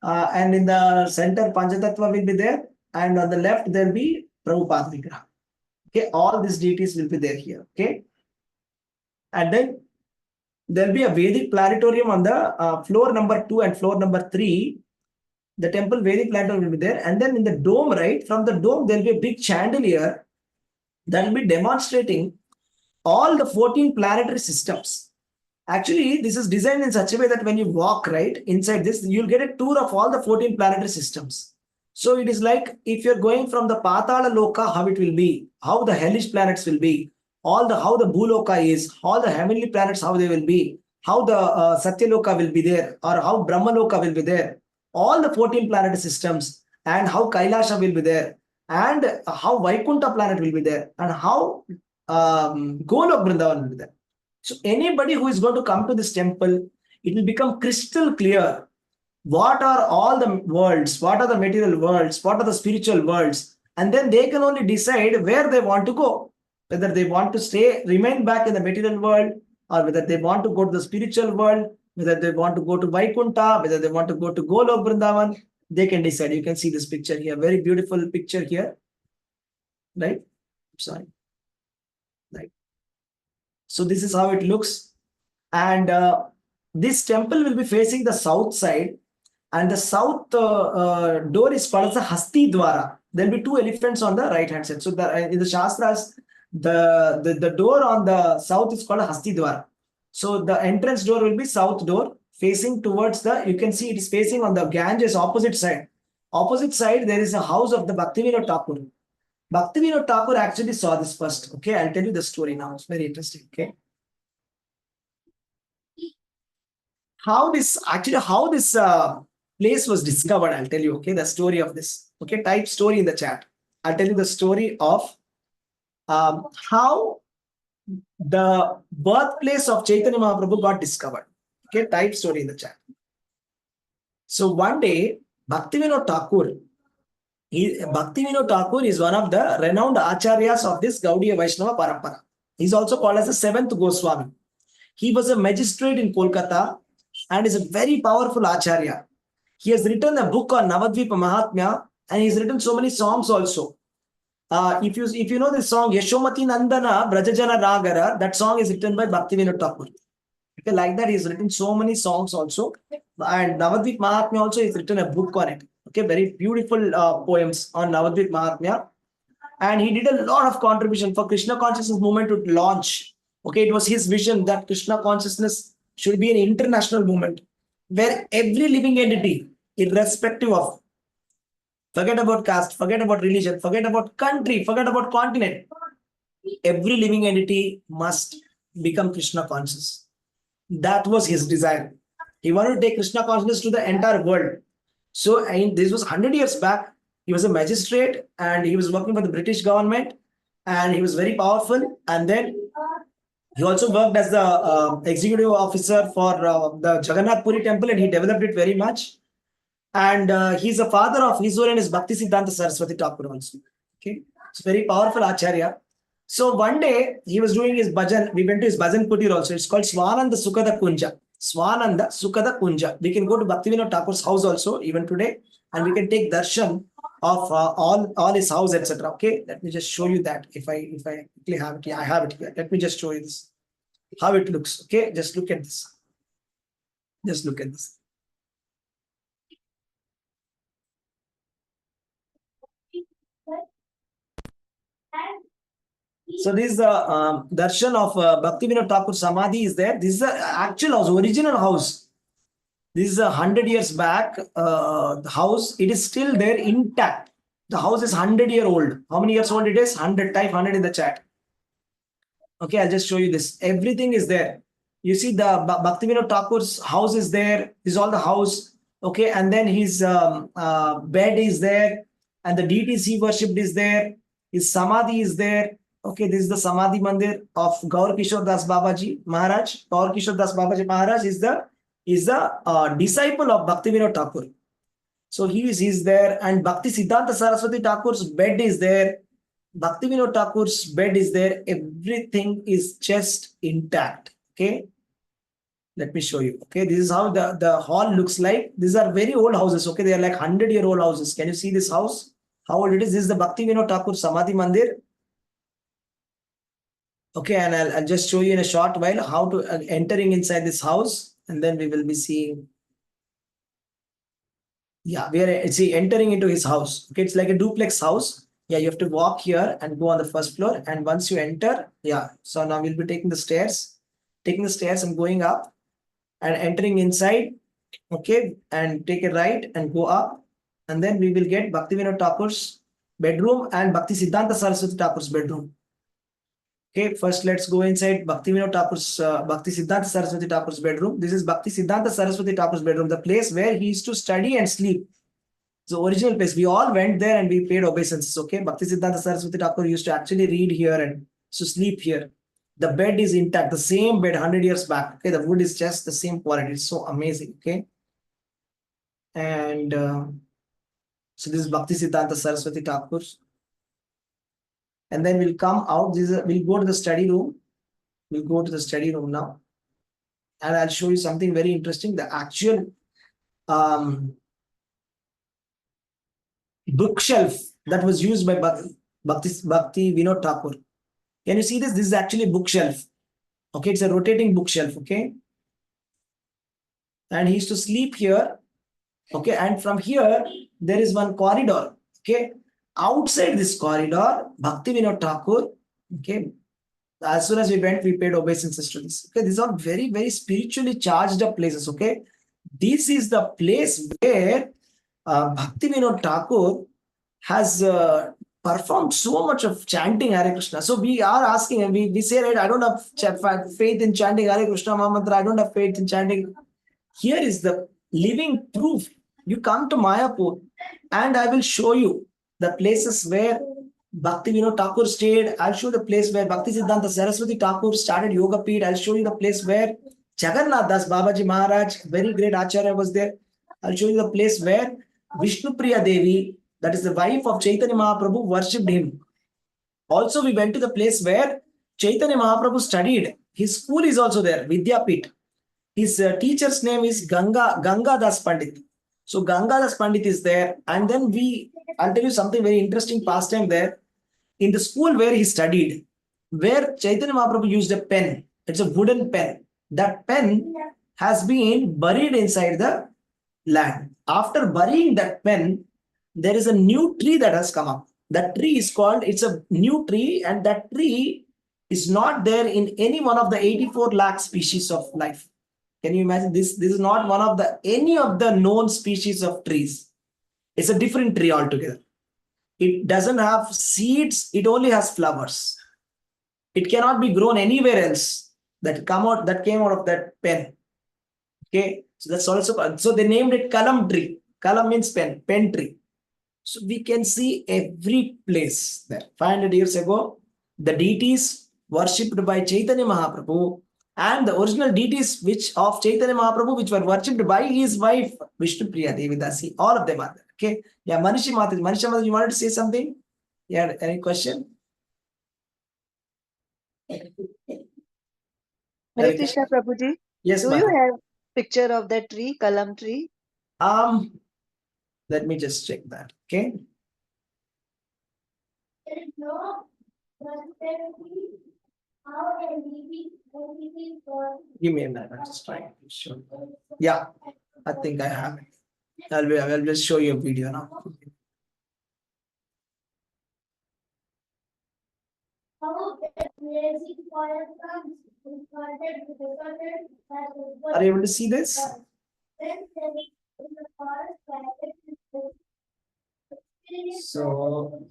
And in the center, Panchatattva will be there. And on the left, there will be Prabhupada Vigraha. Okay, all these deities will be there here. Okay. And then there'll be a Vedic planetarium on the floor number 2 and floor number 3. The temple Vedic planetarium will be there. And then in the dome, right, from the dome, there'll be a big chandelier that will be demonstrating all the 14 planetary systems. Actually, this is designed in such a way that when you walk right inside this, you'll get a tour of all the 14 planetary systems. So it is like if you're going from the Patala Loka, how it will be, how the hellish planets will be, how the Bhuloka is, all the heavenly planets, how they will be, how the Satyaloka will be there, or how Brahmaloka will be there, all the 14 planetary systems, and how Kailasha will be there, and how Vaikunta planet will be there, and how Golok Vrindavan will be there. So anybody who is going to come to this temple, it will become crystal clear what are all the worlds, what are the material worlds, what are the spiritual worlds, and then they can only decide where they want to go, whether they want to remain back in the material world, or whether they want to go to the spiritual world, whether they want to go to Vaikunta, whether they want to go to Golok Vrindavan, they can decide. You can see this picture here, very beautiful picture here, right? Sorry, right. So this is how it looks, and this temple will be facing the south side, and the south door is called as the Hasti Dwara. There will be 2 elephants on the right hand side. So in the Shastras, the door on the south is called a Hasti Dwara. So the entrance door will be south door facing towards you can see it is facing on the Ganges opposite side. Opposite side, there is a house of the Bhaktivinoda Thakur. Bhaktivinoda Thakur actually saw this first. Okay, I'll tell you the story now. It's very interesting. Okay. How this place was discovered, I'll tell you. Okay, the story of this. Okay, type story in the chat. I'll tell you the story of how the birthplace of Chaitanya Mahaprabhu got discovered. Okay, type story in the chat. So one day, Bhaktivinoda Thakur is one of the renowned acharyas of this Gaudiya Vaishnava Parampara. He's also called as the 7th Goswami. He was a magistrate in Kolkata and is a very powerful acharya. He has written a book on Navadvipa Mahatmya, and he's written so many songs also. If you know this song, Yashomati Nandana Brajajana Ragara, that song is written by Bhaktivinoda Thakur. Okay, like that, he's written so many songs also. And Navadvip Mahatmya also, he's written a book on it. Okay, very beautiful poems on Navadvip Mahatmya. And he did a lot of contribution for Krishna consciousness movement to launch. Okay, it was his vision that Krishna consciousness should be an international movement where every living entity, irrespective of, forget about caste, forget about religion, forget about country, forget about continent, every living entity must become Krishna conscious. That was his desire. He wanted to take Krishna consciousness to the entire world. So this was 100 years back. He was a magistrate and he was working for the British government, and he was very powerful. And then he also worked as the executive officer for the Jagannath Puri temple, and he developed it very much. And he's a father of His Holiness Bhakti Siddhanta Saraswati Thakur also. Okay, it's very powerful acharya. So one day he was doing his bhajan. We went to his bhajan kutir also. It's called Swananda Sukada Kunja. Swananda Sukada Kunja. We can go to Bhaktivinoda Thakur's house also even today, and we can take darshan of all his house, etc. Okay, let me just show you that. If I quickly have it here, I have it here. Let me just show you this, how it looks. Okay, just look at this. Just look at this. So this is the darshan of Bhaktivinoda Thakur Samadhi is there. This is the actual house, original house. This is 100 years back. The house, it is still there intact. The house is 100-year old. How many years old it is? 100. Type 100 in the chat. Okay, I'll just show you this. Everything is there. You see the Bhaktivinoda Thakur's house is there. This is all the house. Okay, and then his bed is there, and the deities he worshipped is there. His samadhi is there. Okay, this is the Samadhi Mandir of Gaur Kishore Das Babaji Maharaj. Gaur Kishore Das Babaji Maharaj is the disciple of Bhaktivinoda Thakur. So he's there, and Bhakti Siddhanta Saraswati Thakur's bed is there. Bhaktivinoda Thakur's bed is there. Everything is just intact. Okay. Let me show you. Okay. This is how the hall looks like. These are very old houses. Okay. They are like 100-year-old houses. Can you see this house? How old it is? This is the Bhaktivinoda Thakur Samadhi Mandir. Okay. And I'll just show you in a short while how to entering inside this house. And then we will be seeing. Yeah. We are entering into his house. Okay. It's like a duplex house. Yeah, you have to walk here and go on the first floor. And once you enter, yeah. So now we'll be taking the stairs and going up and entering inside. Okay. And take a right and go up. And then we will get Bhaktivinoda Thakur's bedroom and Bhakti Siddhanta Saraswati Thakur's bedroom. Okay. First, let's go inside Bhaktivinoda Thakur's, Bhakti Siddhanta Saraswati Thakur's bedroom. This is Bhakti Siddhanta Saraswati Thakur's bedroom, the place where he used to study and sleep. The original place. We all went there and we paid obeisances. Okay. Bhakti Siddhanta Saraswati Thakur used to actually read here and to sleep here. The bed is intact. The same bed 100 years back. Okay. The wood is just the same quality. It's so amazing. Okay. And so this is Bhakti Siddhanta Saraswati Thakur. And then we'll come out. We'll go to the study room. We'll go to the study room now. And I'll show you something very interesting. The actual bookshelf that was used by Bhakti Vinod Thakur. Can you see this? This is actually a bookshelf. Okay, it's a rotating bookshelf. Okay, and he used to sleep here. Okay, and from here there is one corridor. Okay, outside this corridor, Bhakti Vinod Thakur. Okay, as soon as we went, we paid obeisances to this. Okay, these are very, very spiritually charged up places. Okay, this is the place where Bhakti Vinod Thakur has performed so much of chanting Hare Krishna. So we are asking, and we say, right, I don't have faith in chanting Hare Krishna Mahamantra. I don't have faith in chanting. Here is the living proof. You come to Mayapur, and I will show you the places where Bhakti Vinod Thakur stayed. I'll show the place where Bhakti Siddhanta Saraswati Thakur started Yoga Peeth. I'll show you the place where Jagannath Das Babaji Maharaj, very great Acharya, was there. I'll show you the place where Vishnupriya Devi, that is the wife of Chaitanya Mahaprabhu, worshipped him. Also, we went to the place where Chaitanya Mahaprabhu studied. His school is also there, Vidyapeeth. His teacher's name is Ganga Das Pandit. So Ganga Das Pandit is there. And then I'll tell you something very interesting pastime there. In the school where he studied, where Chaitanya Mahaprabhu used a pen. It's a wooden pen. That pen has been buried inside the land. After burying that pen, there is a new tree that has come up. That tree is called, it's a new tree, and that tree is not there in any one of the 84 lakh species of life. Can you imagine this? This is not one of any of the known species of trees. It's a different tree altogether. It doesn't have seeds. It only has flowers. It cannot be grown anywhere else that came out of that pen. Okay. So that's also, so they named it Kalam tree. Kalam means pen tree. So we can see every place there. 500 years ago, the deities worshipped by Chaitanya Mahaprabhu and the original deities of Chaitanya Mahaprabhu, which were worshipped by his wife, Vishnupriya Devi Dasi. All of them are there. Okay. Yeah, Manishi Mataji, you wanted to say something? Yeah, any question? Hare Krishna Prabhuji. Yes, do you have picture of that tree, Kalam tree? Let me just check that. Okay. Give me a minute. I'm just trying to show. Yeah, I think I have it. I'll just show you a video now. Are you able to see this? So,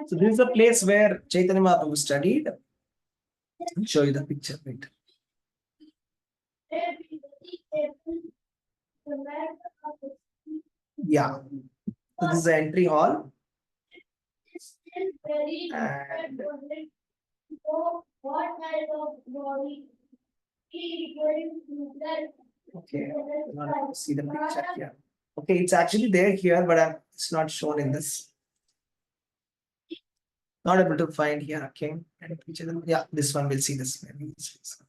so this is the place where Chaitanya Mahaprabhu studied. I'll show you the picture. Wait. Yeah. So this is the entry hall. And okay, I want to see the picture here. Okay, it's actually there here, but it's not shown in this. Not able to find here. Okay, and picture. Yeah, this one we'll see this. Maybe we'll see this.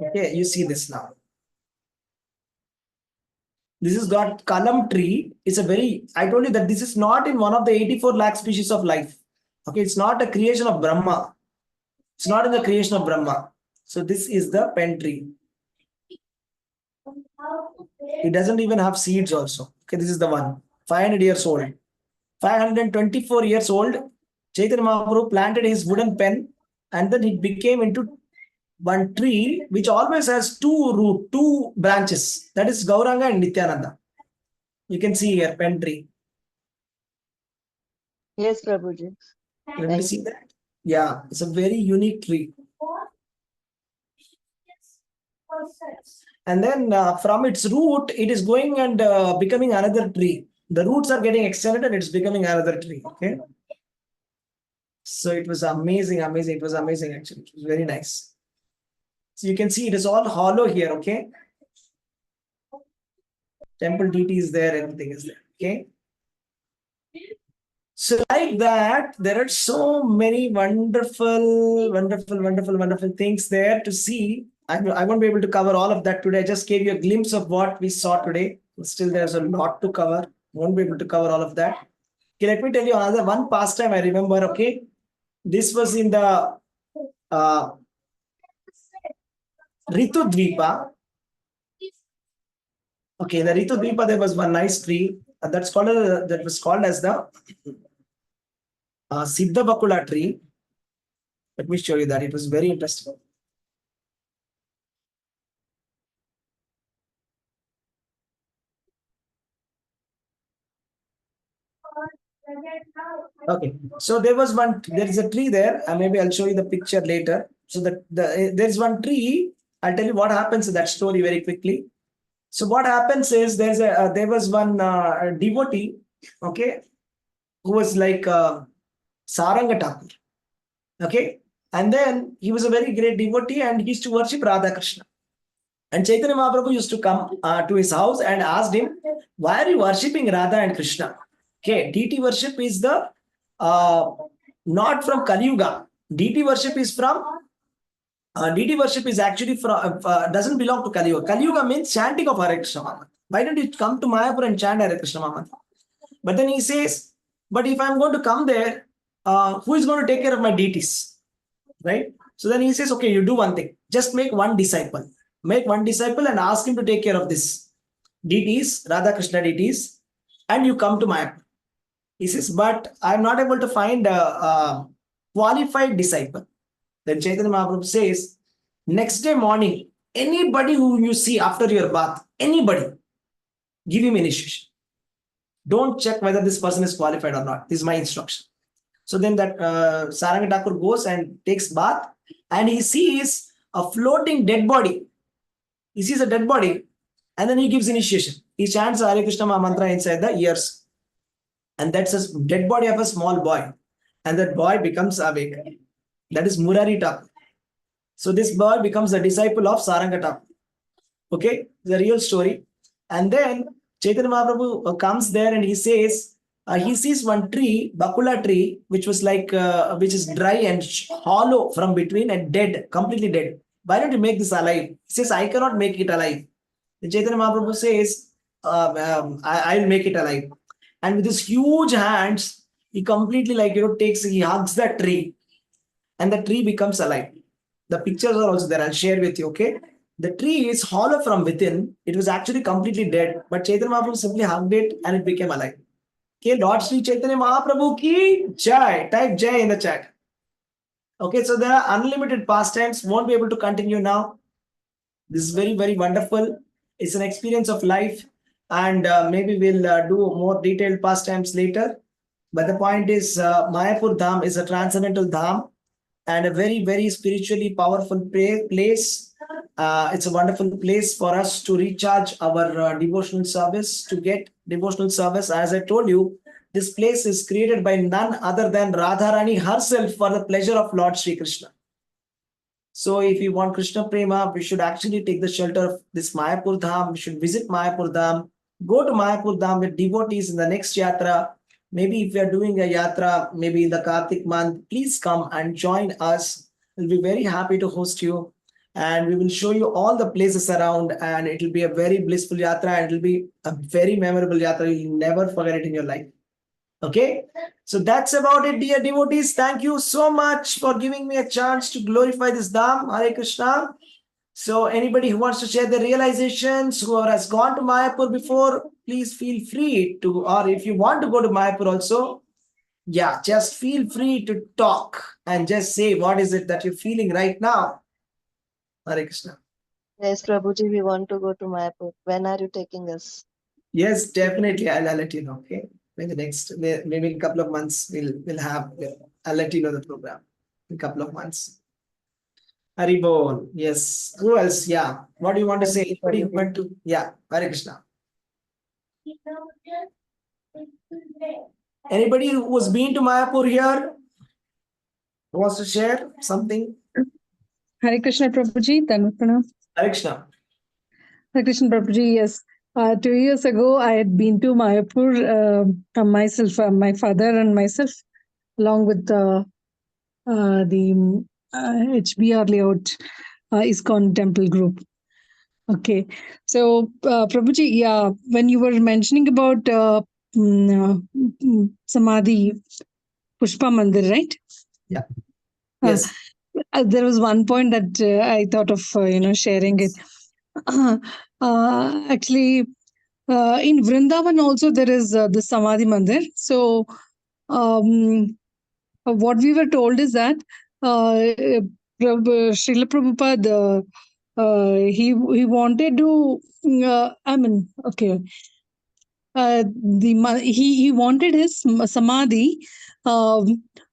Okay, you see this now. This has got kalam tree. It's a very, I told you that this is not in one of the 84 lakh species of life. Okay, it's not a creation of Brahma. It's not in the creation of Brahma. So this is the pen tree. It doesn't even have seeds also. Okay, this is the one. 500 years old. 524 years old. Chaitanya Mahaprabhu planted his wooden pen and then it became into one tree which always has two branches. That is Gauranga and Nityananda. You can see here, pen tree. Yes, Prabhuji. You able to see that? Yeah, it's a very unique tree. And then from its root, it is going and becoming another tree. The roots are getting extended and it's becoming another tree. Okay. So it was amazing, amazing. It was amazing actually. It was very nice. So you can see it is all hollow here. Okay. Temple deity is there, everything is there. Okay. So like that, there are so many wonderful things there to see. I won't be able to cover all of that today. I just gave you a glimpse of what we saw today. Still, there's a lot to cover. Won't be able to cover all of that. Okay, let me tell you another one pastime I remember. Okay, this was in the Ritu Dvipa. Okay, the Ritu Dvipa, there was one nice tree that was called as the Siddha Bakula tree. Let me show you that. It was very interesting. Okay, so there is a tree there. Maybe I'll show you the picture later. So there's one tree. I'll tell you what happens in that story very quickly. So what happens is there was one devotee, okay, who was like Saranga Thakur, okay, and then he was a very great devotee and he used to worship Radha Krishna. And Chaitanya Mahaprabhu used to come to his house and asked him, why are you worshipping Radha and Krishna? Okay, deity worship is the not from Kali Yuga. Deity worship is from deity worship is actually from doesn't belong to Kali Yuga. Kali Yuga means chanting of Hare Krishna Mahamantra. Why don't you come to Mayapur and chant Hare Krishna Mahamantra? But then he says, but if I'm going to come there, who is going to take care of my deities? Right? So then he says, okay, you do one thing. Just make one disciple. Make one disciple and ask him to take care of this deities, Radha Krishna deities, and you come to Mayapur. He says, but I'm not able to find a qualified disciple. Then Chaitanya Mahaprabhu says, next day morning, anybody who you see after your bath, anybody, give him initiation. Don't check whether this person is qualified or not. This is my instruction. So then that Saranga Thakur goes and takes bath and he sees a floating dead body. He sees a dead body and then he gives initiation. He chants Hare Krishna mantra inside the ears. And that's a dead body of a small boy. And that boy becomes awake. That is Murari Thakur. So this boy becomes a disciple of Saranga Thakur. Okay, the real story. And then Chaitanya Mahaprabhu comes there and he says, he sees one tree, Bakula tree, which was like, which is dry and hollow from between and dead, completely dead. Why don't you make this alive? He says, I cannot make it alive. The Chaitanya Mahaprabhu says, I'll make it alive. And with his huge hands, he completely he hugs that tree and the tree becomes alive. The pictures are also there. I'll share with you. Okay. The tree is hollow from within. It was actually completely dead, but Chaitanya Mahaprabhu simply hugged it and it became alive. Okay, Lord Sri Chaitanya Mahaprabhu ki jai. Type jai in the chat. Okay, so there are unlimited pastimes. Won't be able to continue now. This is very, very wonderful. It's an experience of life, and maybe we'll do more detailed pastimes later. But the point is, Mayapur Dham is a transcendental dham and a very, very spiritually powerful place. It's a wonderful place for us to recharge our devotional service, to get devotional service. As I told you, this place is created by none other than Radharani herself for the pleasure of Lord Sri Krishna. So if you want Krishna Prema, we should actually take the shelter of this Mayapur Dham. We should visit Mayapur Dham. Go to Mayapur Dham with devotees in the next yatra. Maybe if you are doing a yatra, maybe in the Kartik month, please come and join us. We'll be very happy to host you. And we will show you all the places around. And it will be a very blissful yatra. And it will be a very memorable yatra. You'll never forget it in your life. Okay, so that's about it, dear devotees. Thank you so much for giving me a chance to glorify this Dham. Hare Krishna. So, anybody who wants to share their realizations, who has gone to Mayapur before, please feel free to, or if you want to go to Mayapur also, yeah, just feel free to talk and just say what is it that you're feeling right now. Hare Krishna. Yes, Prabhuji, we want to go to Mayapur. When are you taking us? Yes, definitely. I'll let you know. Okay, maybe maybe in a couple of months, I'll let you know the program in a couple of months. Haribol. Yes. Who else? Yeah. What do you want to Thank say? you, Anybody who Prabhuji. want to? Yeah. Hare Krishna. Anybody who was been to Mayapur here who wants to share something? Hare Krishna Prabhuji, Tanupana. Hare Krishna. Hare Krishna Prabhuji, yes. 2 years ago, I had been to Mayapur myself, my father and myself, along with the HBR layout ISKCON temple group. Okay. So, Prabhuji, yeah, when you were mentioning about Samadhi Pushpa Mandir, right? Yeah. Uh, Yes. there was one point that I thought of, sharing it. Actually, in Vrindavan also there is the Samadhi Mandir. So, what we were told is that Srila Prabhupada, he wanted to, okay, he wanted his samadhi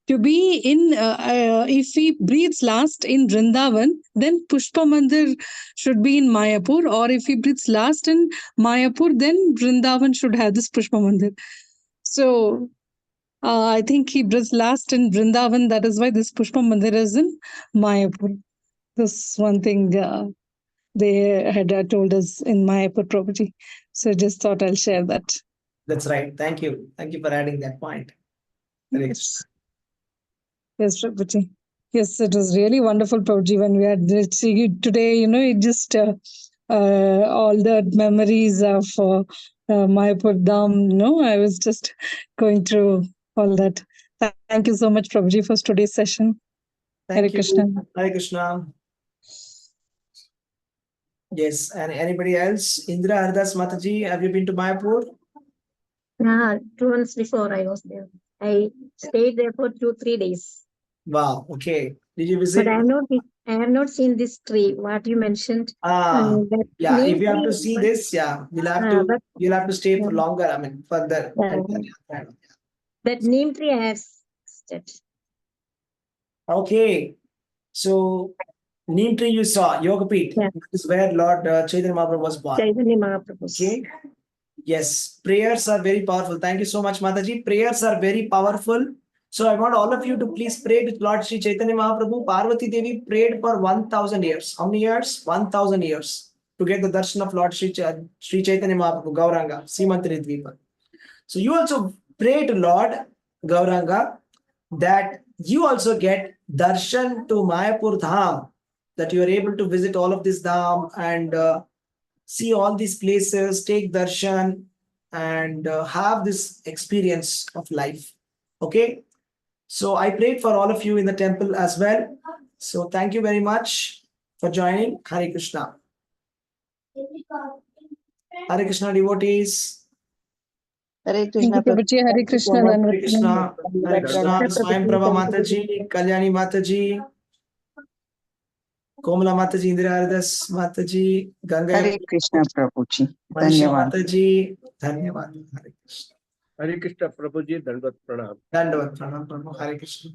to be in, if he breathes last in Vrindavan, then Pushpa Mandir should be in Mayapur, or if he breathes last in Mayapur, then Vrindavan should have this Pushpa Mandir. So I think he breathes last in Vrindavan. That is why this Pushpa Mandir is in Mayapur. This one thing they had told us in Mayapur property. So just thought I'll share that. That's right. Thank you. Thank you for adding that point. Hare Krishna. Yes, Prabhuji. Yes, it was really wonderful, Prabhuji, when we had this today. It just all the memories of Mayapur Dham. I was just going through all that. Thank you so much, Prabhuji, for today's session. Hare Thank you. Krishna. Hare Krishna. Yes. And anybody else? Indra Ardas Mataji, have you been to Mayapur? Yeah, 2 months before I was there. I stayed there for 2-3 days. Wow. Okay. Did you But visit? I have not seen this tree. What you mentioned. That Yeah. If neem you have to tree. see this, yeah, you'll have to stay for longer. I mean, further. That neem tree I have visited. Okay. So, Neem tree you saw, Yogapeeth. Yeah. This is where Lord Chaitanya Mahaprabhu was born. Chaitanya Mahaprabhu's. Okay. Yes, prayers are very powerful. Thank you so much, Mataji. Prayers are very powerful. So I want all of you to please pray with Lord Sri Chaitanya Mahaprabhu. Parvati Devi prayed for 1000 years. How many years? 1000 years to get the darshan of Lord Sri Chaitanya Mahaprabhu, Gauranga, Simantri Dvipa. So you also pray to Lord Gauranga that you also get darshan to Mayapur Dham, that you are able to visit all of this Dham and see all these places, take darshan, and have this experience of life. Okay. So I prayed for all of you in the temple as well. So thank you very much for joining. Hare Krishna. Hare Krishna devotees. Hare Thank Krishna, you, Prabhuji. Hare Krishna. Hare Krishna. Hare Krishna. Swayam Prabha Mataji, Kalyani Mataji, Komala Mataji, Indira Haridas Mataji, Ganga Hare Krishna Prabhu ji Manisha धन्यवाद Mataji. Dhanyavad. Hare Krishna. हरे कृष्ण प्रभु जी दंडवत प्रणाम। Dandavat Pranam Prabhu. Hare Krishna.